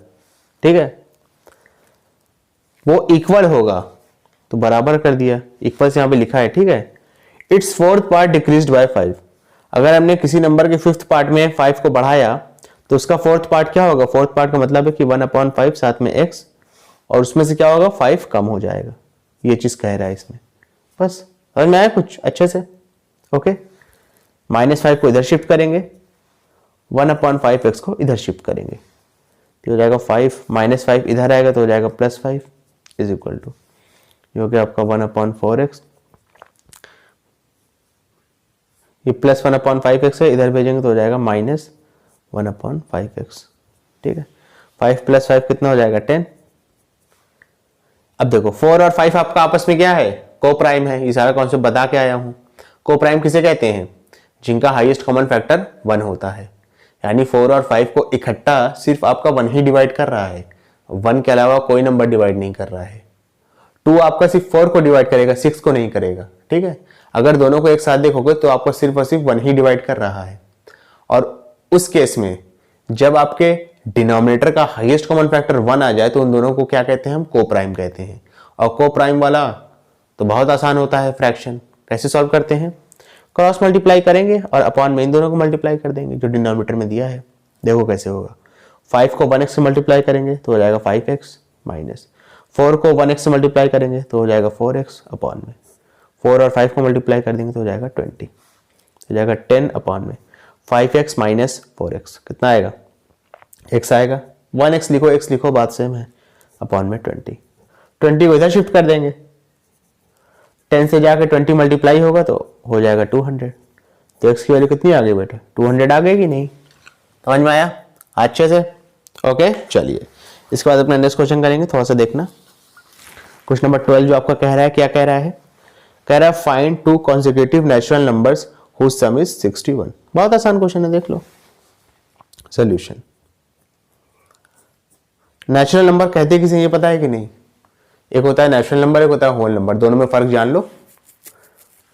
ठीक है, वो इक्वल होगा तो बराबर कर दिया, इक्वल से यहां पे लिखा है, ठीक है। It's fourth part decreased bye 5, अगर हमने किसी नंबर के फिफ्थ पार्ट में 5 को बढ़ाया तो उसका फोर्थ पार्ट क्या होगा, फोर्थ पार्ट का मतलब है कि 1/5 साथ में x, और उसमें से क्या होगा 5 कम हो जाएगा, ये चीज कह रहा है इसमें। बस समझ में आया कुछ अच्छे से, ओके। -5 को इधर शिफ्ट करेंगे, 1/5x को इधर शिफ्ट करेंगे, तो हो जाएगा 5, -5 इधर आएगा तो हो जाएगा +5 इज इक्वल टू, ये हो गया आपका 1/4x, ये +1/5x है, इधर भेजेंगे तो हो जाएगा -1/5x, ठीक है। 5 + 5 कितना हो जाएगा 10। अब देखो 4 और 5 आपका आपस में क्या है, को प्राइम है, ये सारा कॉन्सेप्ट बता के आया हूं। को प्राइम किसे कहते हैं, जिनका हाईएस्ट कॉमन फैक्टर 1 होता है, यानी 4 और 5 को इकट्ठा सिर्फ आपका 1 ही डिवाइड कर रहा है, 1 के अलावा कोई नंबर डिवाइड नहीं कर रहा है। 2 आपका सिर्फ 4 को डिवाइड करेगा, 6 को नहीं करेगा, ठीक है। अगर दोनों को एक साथ देखोगे तो आपको सिर्फ और सिर्फ 1 ही डिवाइड कर रहा है, और उस केस में जब आपके डिनोमिनेटर का हाईएस्ट कॉमन फैक्टर 1 आ जाए तो उन दोनों को क्या कहते हैं, हम को प्राइम कहते हैं। और को प्राइम वाला तो बहुत आसान होता है, फ्रैक्शन कैसे सॉल्व करते हैं, क्रॉस मल्टीप्लाई करेंगे और अपॉन में इन दोनों को मल्टीप्लाई कर देंगे जो डिनोमिनेटर में दिया है। देखो कैसे होगा, 5 को 1x से मल्टीप्लाई करेंगे तो हो जाएगा 5x माइनस 4 को 1x से मल्टीप्लाई करेंगे तो हो जाएगा 4x अपॉन में, 4 और 5 को मल्टीप्लाई कर देंगे तो हो जाएगा 20, हो जाएगा 10 अपॉन में 5x माइनस 4x, कितना आएगा, x आएगा, 1x लिखो, x लिखो, बात सेम है, अपॉन में 20 को इधर शिफ्ट कर देंगे, 10 से जाके 20 मल्टीप्लाई होगा तो हो जाएगा 200, तो x की वैल्यू कितनी आ गई बेटा, 200 आ गई कि नहीं, समझ में आया अच्छे से। ओके चलिए इसके बाद अपना नेक्स्ट क्वेश्चन करेंगे, थोड़ा सा देखना। क्वेश्चन नंबर 12 जो आपका कह रहा है, क्या कह रहा है, कह रहा है find 2 consecutive natural numbers whose sum is 61। बहुत आसान क्वेश्चन है, देख लो सॉल्यूशन। नेचुरल नंबर कहते किसे, ये पता है कि नहीं, एक होता है नेचुरल नंबर, एक होता है होल नंबर, दोनों में फर्क जान लो,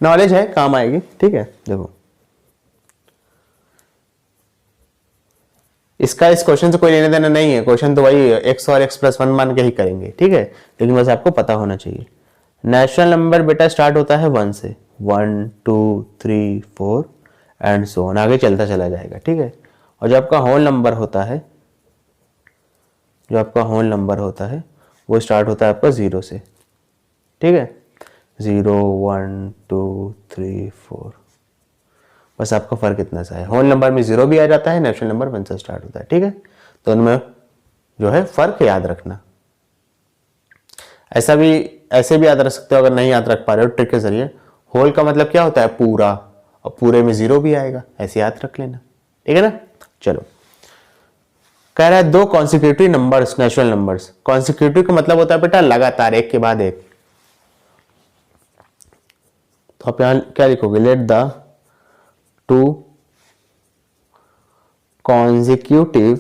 नॉलेज है, काम आएगी, ठीक है। देखो इसका इस क्वेश्चन से कोई लेने देना नहीं है, क्वेश्चन तो वही x और x प्लस 1 मान के ही करेंगे, ठीक है, लेकिन बस आपको पता होना चाहिए। नेचुरल नंबर बेटा स्टार्ट होता है 1 से, 1 2 3 4 एंड सो ऑन, आगे चलता चला जाएगा, ठीक है। और जो आपका होल नंबर होता है, जो आपका होल नंबर होता है वो स्टार्ट होता है आपका 0 से, ठीक है, 0 1 2 3 4, बस आपका फर्क इतना सा है, होल नंबर में 0 भी आ जाता है, नेचुरल नंबर 1 से स्टार्ट होता है, ठीक है। तो उनमें जो है फर्क याद रखना, ऐसा भी ऐसे भी याद रख सकते हो, अगर नहीं याद रख पा रहे हो ट्रिक के जरिए। होल का मतलब क्या होता है, पूरा, और पूरे में 0 भी आएगा, ऐसे याद रख लेना, ठीक है ना। चलो कह रहा है 2 consecutive numbers, natural numbers, consecutive का मतलब होता है बेटा लगातार, एक के बाद एक। तो आप यहां क्या लिखोगे, let the 2 consecutive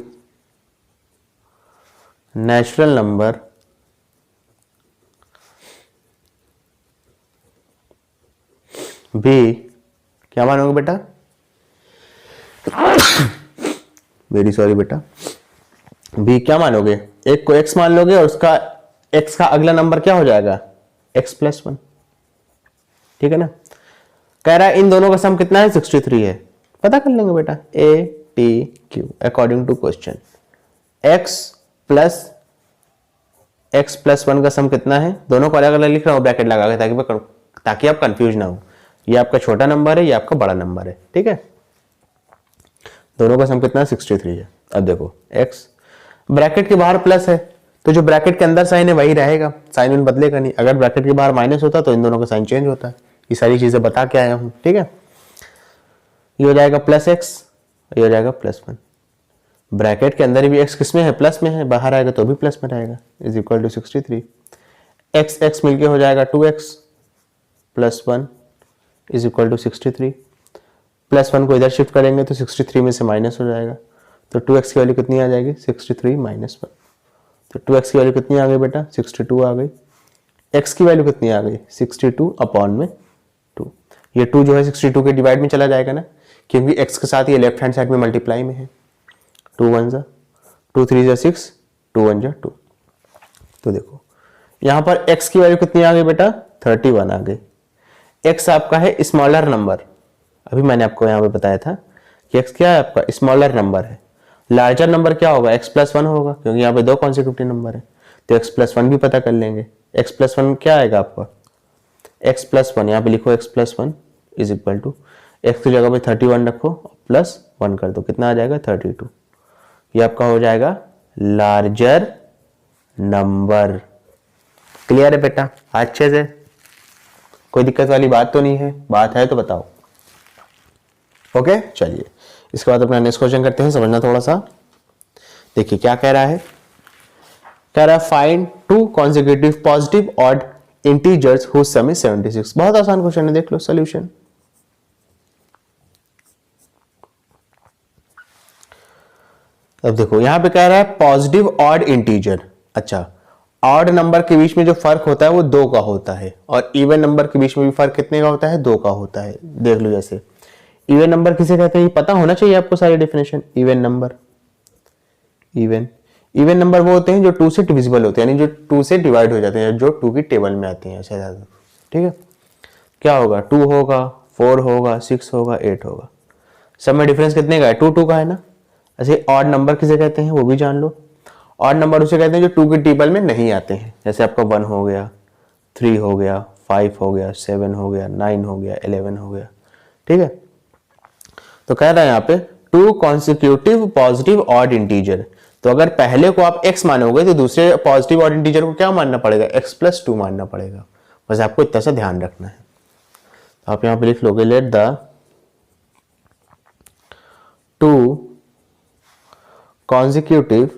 natural number भी, क्या मानोगे बेटा, वेरी सॉरी बेटा, भी क्या मानोगे, एक को x मान लोगे और उसका x का अगला नंबर क्या हो जाएगा, x प्लस 1, ठीक है ना। कह रहा है इन दोनों का सम कितना है, 63 है, पता कर लेंगे बेटा, ATQ according to question, x plus 1 का सम कितना है, दोनों को अलग अलग लिख रहा हूं ब्रैकेट लगा के, ताकि आप कंफ्यूज ना हो, ये आपका छोटा नंबर है, ये आपका बड़ा नंबर है, ठीक है। दोनों का सम कितना है, 63 है। अब देखो x ब्रैकेट के बाहर प्लस है, तो जो ब्रैकेट के अंदर साइन है वही रहेगा, साइन इन बदलेगा नहीं, अगर ब्रैकेट के बाहर माइनस होता तो इन दोनों का साइन चेंज होता है, ये सारी चीजें बता के आया हूं, ठीक है। ये हो जाएगा प्लस x, ये हो जाएगा प्लस 1, ब्रैकेट के अंदर भी x किस में है, प्लस में है, बाहर आएगा तो भी प्लस में रहेगा, इज इक्वल टू 63, x मिलके हो जाएगा 2x plus 1 is equal to 63, plus 1 को इधर शिफ्ट करेंगे तो 63 में से माइनस हो जाएगा, तो 2x की वैल्यू कितनी आ जाएगी, 63 माइनस 1, तो 2x की वैल्यू कितनी आ गई बेटा, 62 आ गई, x की वैल्यू कितनी आ गई, 62 अपॉन में 2, ये 2 जो है 62 के डिवाइड में चला जाएगा ना, क्योंकि x के साथ ये लेफ्ट हैंड साइड में मल्टीप्लाई में है, 2 1 जा 2 3 जा 6, 2 1 जा 2, तो देखो यहां पर x की वैल्यू कितनी आ गई बेटा, 31 आ गई। x आपका है स्मॉलर नंबर, अभी मैंने आपको यहां पे बताया था कि x क्या है आपका, स्मॉलर नंबर है, लार्जर नंबर क्या होगा, x प्लस 1 होगा, क्योंकि यहाँ पे 2 कॉन्सिक्यूटिव नंबर है, तो x प्लस 1 भी पता कर लेंगे, x प्लस 1 क्या आएगा आपका, x प्लस 1, यहाँ पे लिखो x plus 1 is equal to, x की जगह पे 31 रखो प्लस 1 कर दो, कितना आ जाएगा 32, ये आपका हो जाएगा लार्जर नंबर। क्लियर है बेटा अच्छे से, कोई दिक्कत वाली बात तो नहीं है, बात है तो बताओ। ओके चलिए इसके बाद अपना नेक्स्ट क्वेश्चन करते हैं, समझना थोड़ा सा। देखिए क्या कह रहा है, कह रहा है find 2 consecutive positive odd integers whose sum is 76। बहुत आसान क्वेश्चन है, देख लो सॉल्यूशन। अब देखो यहां पे कह रहा है पॉजिटिव ऑड इंटीजर, अच्छा ऑड नंबर के बीच में जो फर्क होता है वो 2 का होता है, और इवन नंबर के बीच में भी फर्क कितने का होता है, 2 का होता है। देख लो जैसे इवन नंबर किसे कहते हैं, पता होना चाहिए आपको सारी definition. Even number, even number वो होते हैं जो 2 से डिविजिबल होते हैं, यानी जो 2 से डिवाइड हो जाते हैं, जो 2 की टेबल में आती हैं, ऐसा ज्यादा, ठीक है। क्या होगा, 2 होगा, 4 होगा, 6 होगा, 8 होगा, सब में डिफरेंस कितने का है, 2 2 का है ना। ऐसे ऑड नंबर किसे कहते हैं वो भी जान लो। ऑड नंबर उसे कहते हैं जो 2 के टेबल में नहीं आते हैं, जैसे आपका 1 हो गया, 3 हो गया, 5 हो गया, 7 हो गया, 9 हो गया, 11 हो गया। ठीक है, तो कह रहा है यहाँ पे 2 कॉन्सिक्यूटिव पॉजिटिव ऑड इंटीजर। तो अगर पहले को आप x मानोगे तो दूसरे पॉजिटिव ऑड इंटीजर को क्या मानना पड़ेगा, x+2 मानना पड़ेगा। बस आपको इतना सा ध्यान रखना है। तो आप यहां पे लिख लोगे let the 2 consecutive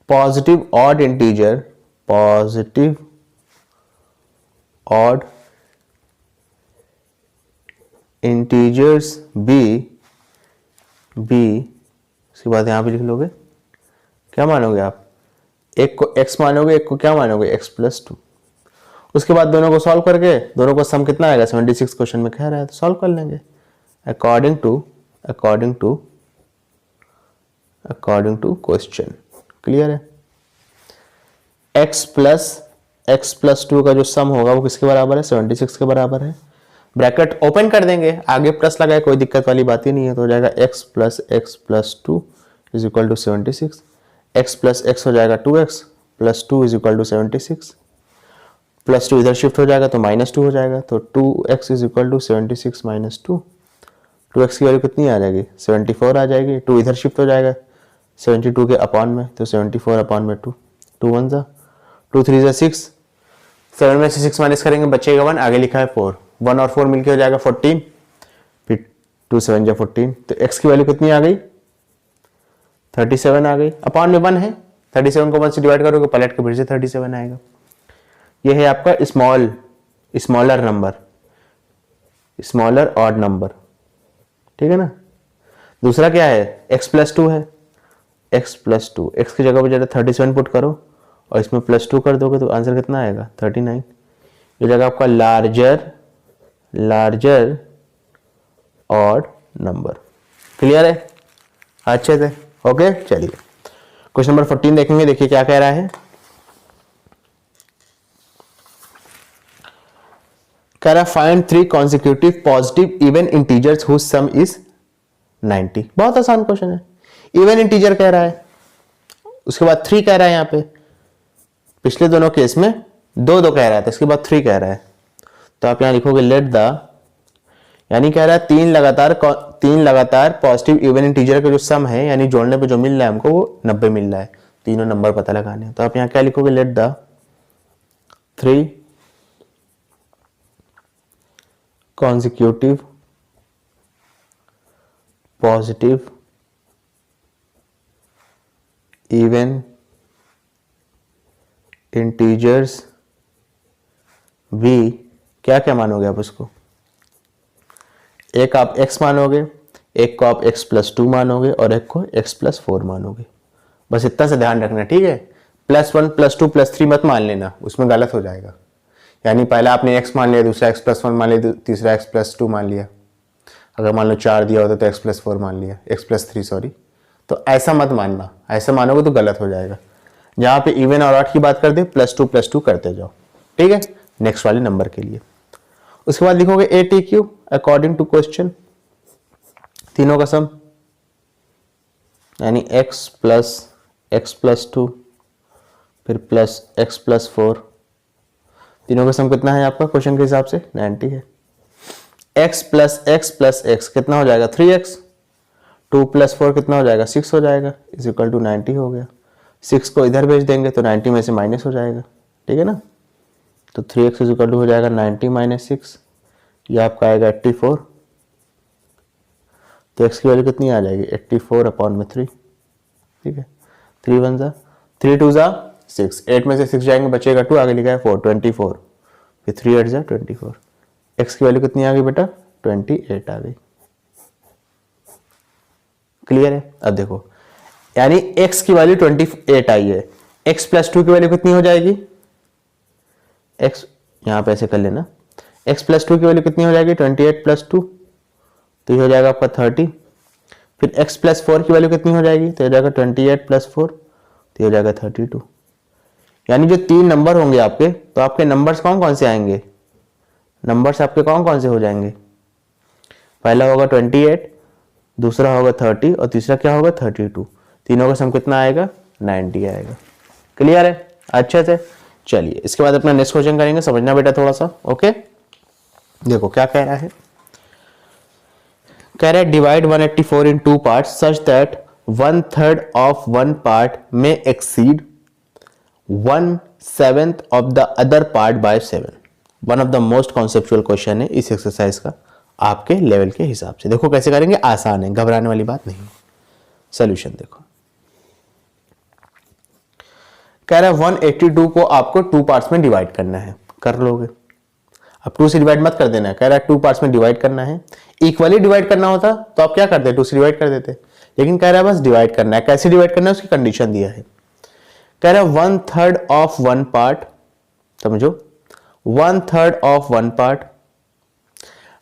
positive odd integers b उसके बाद यहां पे लिख लोगे क्या मानोगे आप, एक को x मानोगे, एक को क्या मानोगे, x+2। उसके बाद दोनों को सॉल्व करके दोनों का सम कितना आएगा, 76 क्वेश्चन में कह रहा है, तो सॉल्व कर लेंगे अकॉर्डिंग टू क्वेश्चन। क्लियर है। x+2 का जो सम होगा वो किसके बराबर है, 76 के बराबर है। ब्रैकेट ओपन कर देंगे, आगे प्लस लगाए, कोई दिक्कत वाली बात ही नहीं है। तो हो जाएगा x+x+2 is equal to 76। x+x हो जाएगा 2x plus 2 is equal to 76। Plus 2 इधर शिफ्ट हो जाएगा तो -2 हो जाएगा। तो 2x is equal to 76 -2। 2x की वैल्यू कितनी आ जाएगी, 74 आ जाएगी। 2 इधर शिफ्ट हो जाएगा 72 के अपॉन में, तो 74 अपॉन में 2, 2 1 जा 2 3 जा 6, 7 में से 6 माइनस करेंगे बचेगा 1, आगे लिखा है 4, 1 और 4 मिलके हो जाएगा 14, फिर 2 7 जा 14। तो x की वैल्यू कितनी आ गई, 37 आ गई। अपॉन में 1 है, 37 को 1 से डिवाइड करोगे पलट के फिर से 37 आएगा। ये है आपका स्मॉलर ऑड नंबर। ठीक है ना। दूसरा क्या है, x+2 है, x+2, x की जगह पर जरा 37 पुट करो और इसमें +2 कर दोगे तो आंसर कितना आएगा, 39। ये जगह आपका लार्जर ऑड नंबर। क्लियर है अच्छे से, ओके। चलिए क्वेश्चन नंबर 14 देखेंगे, देखिए क्या कह रहा है। कह रहा है find 3 consecutive positive even integers whose sum is 90। बहुत आसान क्वेश्चन है, इवन इंटीजर कह रहा है, उसके बाद 3 कह रहा है। यहाँ पे पिछले दोनों केस में 2 कह रहा था, इसके बाद 3 कह रहा है। तो आप यहां लिखोगे लेट द, यानी कह रहा है 3 लगातार पॉजिटिव इवन इंटीजर का जो सम है, यानी जोड़ने पे जो मिल रहा है हमको वो 90 मिल रहा है। तीनों नंबर पता लगाने हैं। तो आप यहां क्या लिखोगे, let the 3 consecutive positive even integers v, क्या क्या मानोगे आप उसको, एक आप x मानोगे, एक को आप x+2 मानोगे और एक को x+4 मानोगे। बस इतना से ध्यान रखना, ठीक है। +1 +2 +3 मत मान लेना, उसमें गलत हो जाएगा। यानी पहला आपने x मान लिया, दूसरा x+1 मान लिया, तीसरा x+2 मान लिया। अगर मान लो 4 दिया होता तो x+4 मान लिया, x+3 सॉरी। तो ऐसा मत मानना, ऐसा मानोगे तो गलत हो जाएगा। जहां पे इवन और ऑड की बात कर दे +2 करते जाओ, ठीक है, नेक्स्ट वाले नंबर के लिए। उसके बाद लिखोगे ATQ अकॉर्डिंग टू क्वेश्चन, तीनों का सम, यानी x प्लस x+2 फिर प्लस x+4, तीनों का सम कितना है आपका क्वेश्चन के हिसाब से 90 है। x प्लस x कितना हो जाएगा 3x, 2 + 4 कितना हो जाएगा 6 हो जाएगा, इज इक्वल टू 90 हो गया। 6 को इधर भेज देंगे तो 90 में से माइनस हो जाएगा, ठीक है ना। तो 3x इज इक्वल टू हो जाएगा 90 - 6, ये आपका आएगा 84। तो x की वैल्यू कितनी आ जाएगी 84 अपॉन में 3, ठीक है। 3 1 जा 3 2 जा 6, 8 में से 6 जाएंगे बचेगा 2, आगे लिखा है 4, 24, फिर 3 8 जा 24। x की वैल्यू कितनी आ गई बेटा 28 आ गई। क्लियर है। अब देखो, यानी x की वैल्यू 28 आई है, x+2 की वैल्यू कितनी हो जाएगी, x यहां पे ऐसे कर लेना, x+2 की वैल्यू कितनी हो जाएगी 28 + 2, तो ये हो जाएगा आपका 30। फिर x+4 की वैल्यू कितनी हो जाएगी, तो हो जाएगा 28 + 4, तो ये हो जाएगा 32। यानी जो 3 नंबर होंगे आपके, तो आपके नंबर्स कौन कौन से आएंगे, नंबर्स आपके कौन कौन से हो जाएंगे। पहला होगा 28, दूसरा होगा 30 और तीसरा क्या होगा 32। तीनों का सम कितना आएगा 90 आएगा। क्लियर है अच्छे से। चलिए इसके बाद अपना नेक्स्ट क्वेश्चन करेंगे, समझना बेटा थोड़ा सा। ओके देखो क्या कह रहा है, कह रहा है divide 184 in two part such that 1/3 of one part may exceed 1/7 of the other part by 7। One of the most conceptual question है इस एक्सरसाइज का आपके लेवल के हिसाब से। देखो कैसे करेंगे, आसान है, घबराने वाली बात नहीं। सोल्यूशन देखो, कह रहा है 182 को आपको टू पार्ट्स में डिवाइड करना है, कर लोगे। अब 2 से डिवाइड मत कर देना, कह रहा है 2 पार्ट्स में डिवाइड करना है। इक्वली डिवाइड करना होता तो आप क्या करते, 2 से डिवाइड कर देते, लेकिन कह रहा है बस डिवाइड करना है। कैसे डिवाइड करना है उसकी कंडीशन दिया है। कह रहा है 1/3 ऑफ वन पार्ट, समझो 1/3 of one part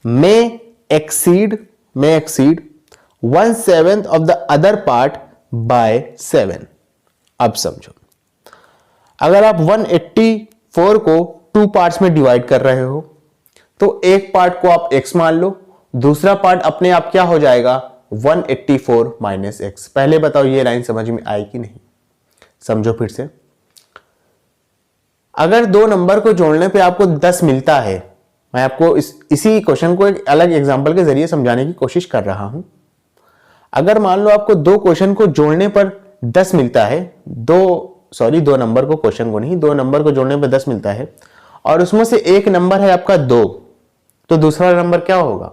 may exceed 1/7 of the other part by 7। अब समझो, अगर आप 184 को 2 पार्ट्स में डिवाइड कर रहे हो तो एक पार्ट को आप x मान लो, दूसरा पार्ट अपने आप क्या हो जाएगा 184 माइनस एक्स। पहले बताओ ये लाइन समझ में आई कि नहीं, समझो फिर से। अगर दो नंबर को जोड़ने पे आपको 10 मिलता है, मैं आपको इसी क्वेश्चन को एक अलग एग्जांपल के जरिए समझाने की कोशिश कर रहा हूं। अगर मान लो आपको दो क्वेश्चन को जोड़ने पर 10 मिलता है, दो नंबर को, क्वेश्चन को नहीं, दो नंबर को जोड़ने पर 10 मिलता है और उसमें से एक नंबर है आपका 2, तो दूसरा नंबर क्या होगा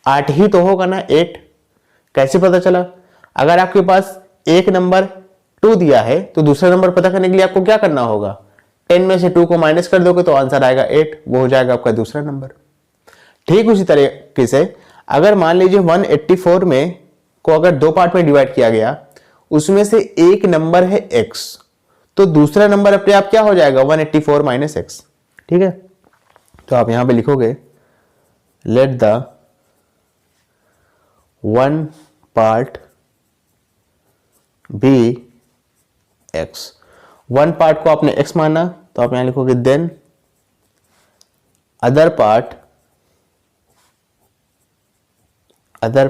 8 ही तो होगा ना, 8। कैसे पता चला, अगर आपके पास एक नंबर 2 दिया है तो दूसरा नंबर पता करने के लिए आपको क्या करना होगा, 10 में से 2 को माइनस कर दोगे तो आंसर आएगा 8, वो हो जाएगा आपका दूसरा नंबर। ठीक उसी तरीके से अगर मान लीजिए 184 में को अगर 2 पार्ट में डिवाइड किया गया, उसमें से एक नंबर है x, तो दूसरा नंबर अपने आप क्या हो जाएगा 184 माइनस एक्स। ठीक है, तो आप यहां पे लिखोगे let the one part be x. One part को आपने x माना तो आप यहां लिखोगे then other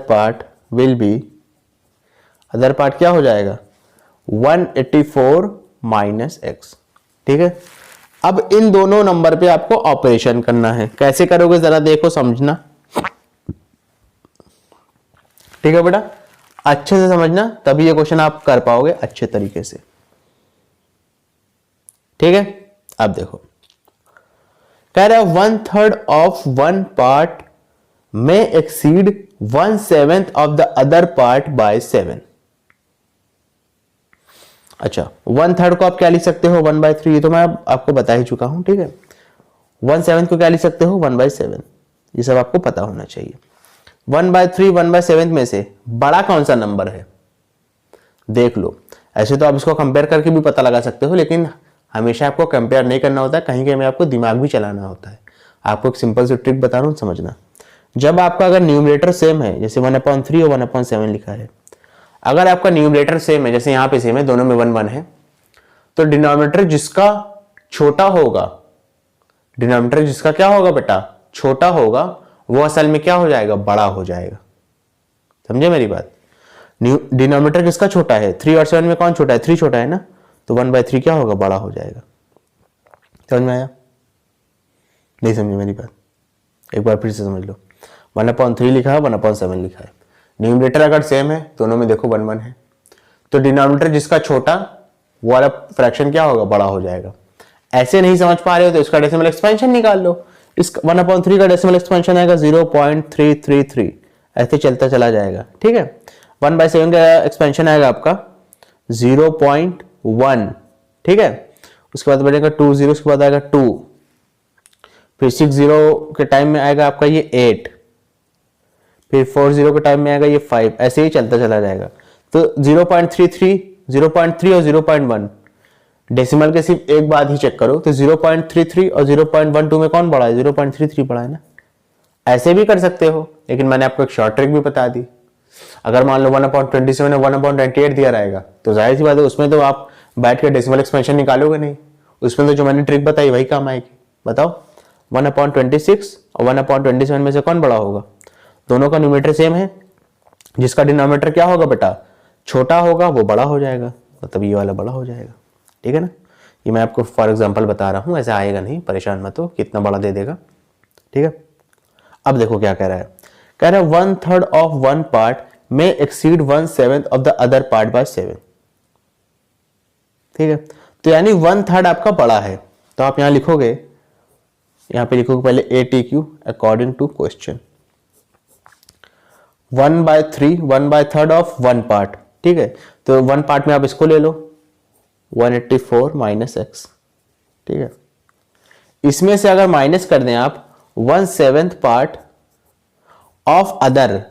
part will be, other part क्या हो जाएगा 184 माइनस एक्स। ठीक है, अब इन दोनों नंबर पे आपको ऑपरेशन करना है। कैसे करोगे जरा देखो, समझना। ठीक है बेटा, अच्छे से समझना, तभी ये क्वेश्चन आप कर पाओगे अच्छे तरीके से। ठीक है, अब देखो कह रहा है 1/3 of one part may exceed 1/7 of the other part by 7। अच्छा, 1/3 को आप क्या लिख सकते हो 1/3, ये तो मैं आपको बता ही चुका हूं। ठीक है, 1/7 को क्या लिख सकते हो 1/7, ये सब आपको पता होना चाहिए। 1/3 1/7 में से बड़ा कौन सा नंबर है देख लो। ऐसे तो आप इसको कंपेयर करके भी पता लगा सकते हो, लेकिन हमेशा आपको कंपेयर नहीं करना होता है, कहीं कहीं में आपको दिमाग भी चलाना होता है। आपको एक सिंपल सी ट्रिक बता रहा हूं, समझना। जब आपका अगर न्यूमरेटर सेम है, जैसे 1/3 और 1/7 लिखा है, अगर आपका न्यूमरेटर सेम है, जैसे यहां पे सेम है, दोनों में 1 1 है, तो डिनोमिनेटर जिसका छोटा होगा, डिनोमिनेटर जिसका क्या होगा बेटा छोटा होगा, वो असल में क्या हो जाएगा बड़ा हो जाएगा। समझे मेरी बात, डिनोमिनेटर किसका छोटा है 3 और 7 में कौन छोटा है 3 छोटा है ना, तो 1/3 क्या होगा बड़ा हो जाएगा। समझ में आया, नहीं समझे मेरी बात, एक बार फिर से समझ लो। 1/3 लिखा है 1/7 लिखा है, न्यूमरेटर अगर सेम है, दोनों में देखो 1 1 है, तो डिनोमिनेटर जिसका छोटा वो वाला फ्रैक्शन क्या होगा बड़ा हो जाएगा। ऐसे नहीं समझ पा रहे हो तो इसका डेसिमल एक्सपेंशन निकाल लो। इस 1/3 का डेसिमल एक्सपेंशन आएगा 0.333, ऐसे चलता चला जाएगा। ठीक है, 1/7 का एक्सपेंशन आएगा आपका 0.1। ठीक है, उसके बाद बढ़ेगा 2 0, उसके बाद आएगा 2, फिर 6 0 के टाइम में आएगा आपका ये 8, फिर 4 0 के टाइम में आएगा ये 5, ऐसे ही चलता चला जाएगा। तो 0.33, 0.3 और 0.1 डेसिमल के सिर्फ एक बात ही चेक करो, तो 0.33 और 0.12 में कौन बड़ा है 0.33 बड़ा है ना। ऐसे भी कर सकते हो, लेकिन मैंने आपको एक शॉर्ट ट्रिक भी बता दी। अगर मान लो 1/27 में 1/28 दिया रहेगा, तो जाहिर सी बात है उसमें तो आप बैठ के डेसिमल एक्सपेंशन निकालोगे नहीं, उसमें तो जो मैंने ट्रिक बताई वही काम आएगी। बताओ 1/26 और 1/27 में से कौन बड़ा होगा, दोनों का न्यूमरेटर सेम है, जिसका डिनोमिनेटर क्या होगा बेटा, छोटा होगा, वो बड़ा हो जाएगा, मतलब ये वाला बड़ा हो जाएगा। ठीक है ना, ये मैं आपको फॉर एग्जांपल बता रहा हूँ, ऐसा आएगा नहीं, परेशान मत हो, कितना बड़ा दे देगा। ठीक है, अब देखो क्या कह रहा है, कह रहा है 1/3 of one part may exceed 1/7 of the other part by 7। ठीक है, तो यानी 1/3 आपका बड़ा है, तो आप यहां लिखोगे, यहां पे लिखोगे पहले ATQ according to question 1/3 1/3 of one part. ठीक है, तो वन पार्ट में आप इसको ले लो 184 माइनस एक्स। ठीक है, इसमें से अगर माइनस कर दें आप 1/7 पार्ट ऑफ अदर,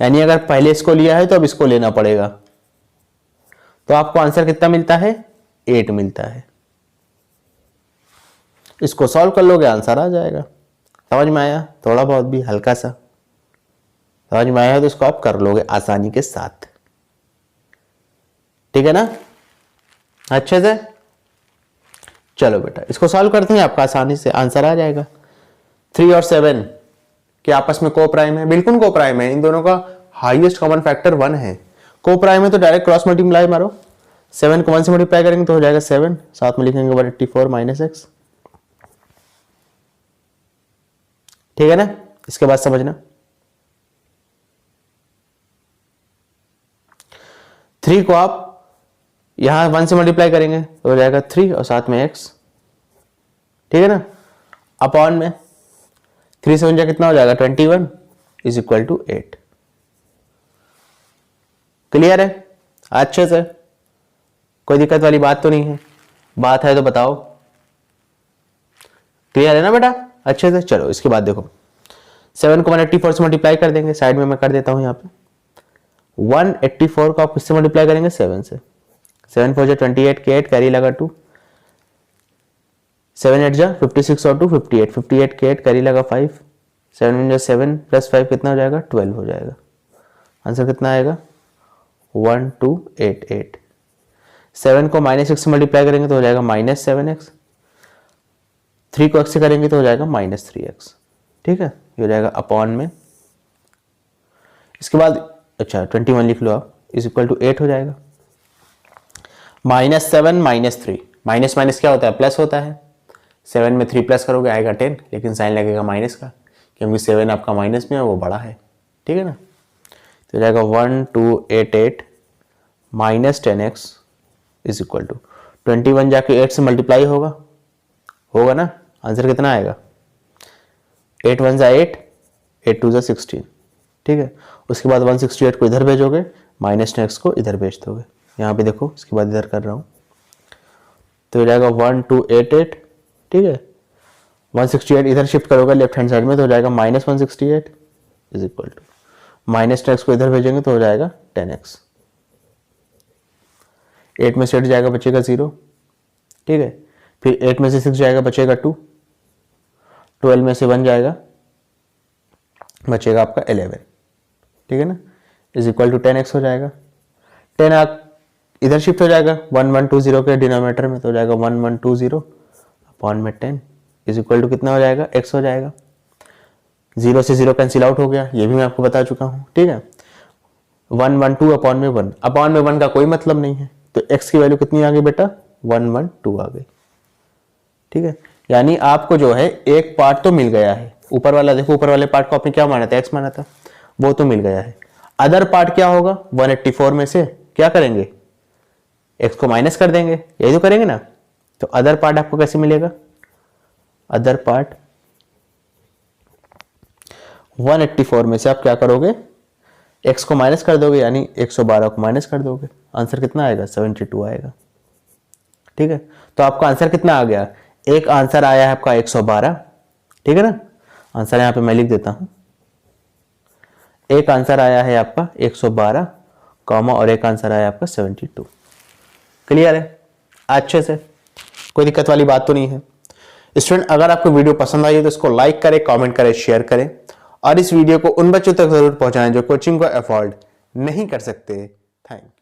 यानी अगर पहले इसको लिया है तो अब इसको लेना पड़ेगा, तो आपको आंसर कितना मिलता है, 8 मिलता है। इसको सॉल्व कर लोगे, आंसर आ जाएगा। समझ में आया, थोड़ा बहुत भी हल्का सा समझ में आया है तो इसको आप कर लोगे आसानी के साथ। ठीक है ना, अच्छे से। चलो बेटा इसको सॉल्व करते हैं, आपका आसानी से आंसर आ जाएगा। 3 और 7 के आपस में को प्राइम है, बिल्कुल को प्राइम है, इन दोनों का हाईएस्ट कॉमन फैक्टर 1 है। को प्राइम है तो डायरेक्ट क्रॉस मल्टीप्लाई मारो, 7 को 1 से मल्टीप्लाई करेंगे तो हो जाएगा 7, साथ में लिखेंगे 184 माइनस एक्स। ठीक है ना, इसके बाद समझना 3 को आप यहां 1 से मल्टीप्लाई करेंगे तो हो जाएगा 3 और साथ में x। ठीक है ना, अपॉन में 3 से 1 कितना हो जाएगा 21 इज इक्वल टू 8। क्लियर है, अच्छे से, कोई दिक्कत वाली बात तो नहीं है, बात है तो बताओ। क्लियर है ना बेटा, अच्छे से। चलो इसके बाद देखो 7 को 184 से मल्टीप्लाई कर देंगे, साइड में मैं कर देता हूं यहां पे। 184 को आप किससे मल्टीप्लाई करेंगे, 7 से। 7 4 28 के 8 कैरी लगा 2, 7 8 जा 56 और 2 58, 58 के 8 कैरी लगा 5, 7 7 प्लस 5 कितना हो जाएगा 12 हो जाएगा। आंसर कितना आएगा 1288। 7 को -x से मल्टीप्लाई करेंगे तो हो जाएगा -7x, 3 को x से करेंगे तो हो जाएगा -3x। ठीक है, ये हो जाएगा अपॉन में, इसके बाद अच्छा 21 लिख लो आप, इज इक्वल टू 8 हो जाएगा। -7 -3, माइनस माइनस क्या होता है, प्लस होता है। 7 में 3 प्लस करोगे आएगा 10, लेकिन साइन लगेगा माइनस का, क्योंकि 7 आपका माइनस में है, वो बड़ा है। ठीक है ना, तो हो जाएगा 1288 minus 10x is equal to 21 जाके 8 से मल्टीप्लाई होगा ना, आंसर कितना आएगा 8 1 जा 8, 8 2 जा 16। ठीक है, उसके बाद 168 को इधर भेजोगे, -10x को इधर भेज दोगे। यहाँ पे देखो, इसके बाद इधर कर रहा हूँ, तो हो जाएगा 1288। ठीक है, 168 इधर शिफ्ट करोगे लेफ्ट हैंड साइड में तो हो जाएगा -168 इज इक्वल टू -10x को इधर भेजेंगे तो हो जाएगा 10x। 8 में से 8 जाएगा बचेगा 0। ठीक है, फिर 8 में से 6 जाएगा बचेगा 2, 12 में से 1 जाएगा बचेगा आपका 11। ठीक है ना, इज इक्वल टू 10x हो जाएगा। 10 आप इधर शिफ्ट हो जाएगा 1120 के डिनोमिनेटर में, तो हो जाएगा 1120 अपॉन में 10 इज इक्वल टू कितना हो जाएगा x हो जाएगा। 0 से 0 कैंसिल आउट हो गया, ये भी मैं आपको बता चुका हूँ। ठीक है, 112 अपॉन में 1, अपॉन में 1 का कोई मतलब नहीं है, तो x की वैल्यू कितनी आ गई बेटा 112 आ गई। ठीक है, यानी आपको जो है एक पार्ट तो मिल गया है, ऊपर वाला देखो, ऊपर वाले पार्ट को आपने क्या माना था, x माना था, वो तो मिल गया है। अदर पार्ट क्या होगा, 184 में से क्या करेंगे, x को माइनस कर देंगे, यही तो करेंगे ना। तो अदर पार्ट आपको कैसे मिलेगा, अदर पार्ट 184 में से आप क्या करोगे, x को माइनस कर दोगे, यानी 112 को माइनस कर दोगे, आंसर कितना आएगा 72 आएगा। ठीक है, तो आपका आंसर कितना आ गया, एक आंसर आया है आपका 112। ठीक है ना, आंसर यहां पे मैं लिख देता हूं, एक आंसर आया है आपका 112 कॉमा और एक आंसर आया आपका 72। क्लियर है, अच्छे से, कोई दिक्कत वाली बात तो नहीं है। स्टूडेंट अगर आपको वीडियो पसंद आई है तो इसको लाइक करें, कमेंट करें, शेयर करें और इस वीडियो को उन बच्चों तक जरूर पहुंचाएं जो कोचिंग को अफोर्ड नहीं कर सकते। थैंक्स।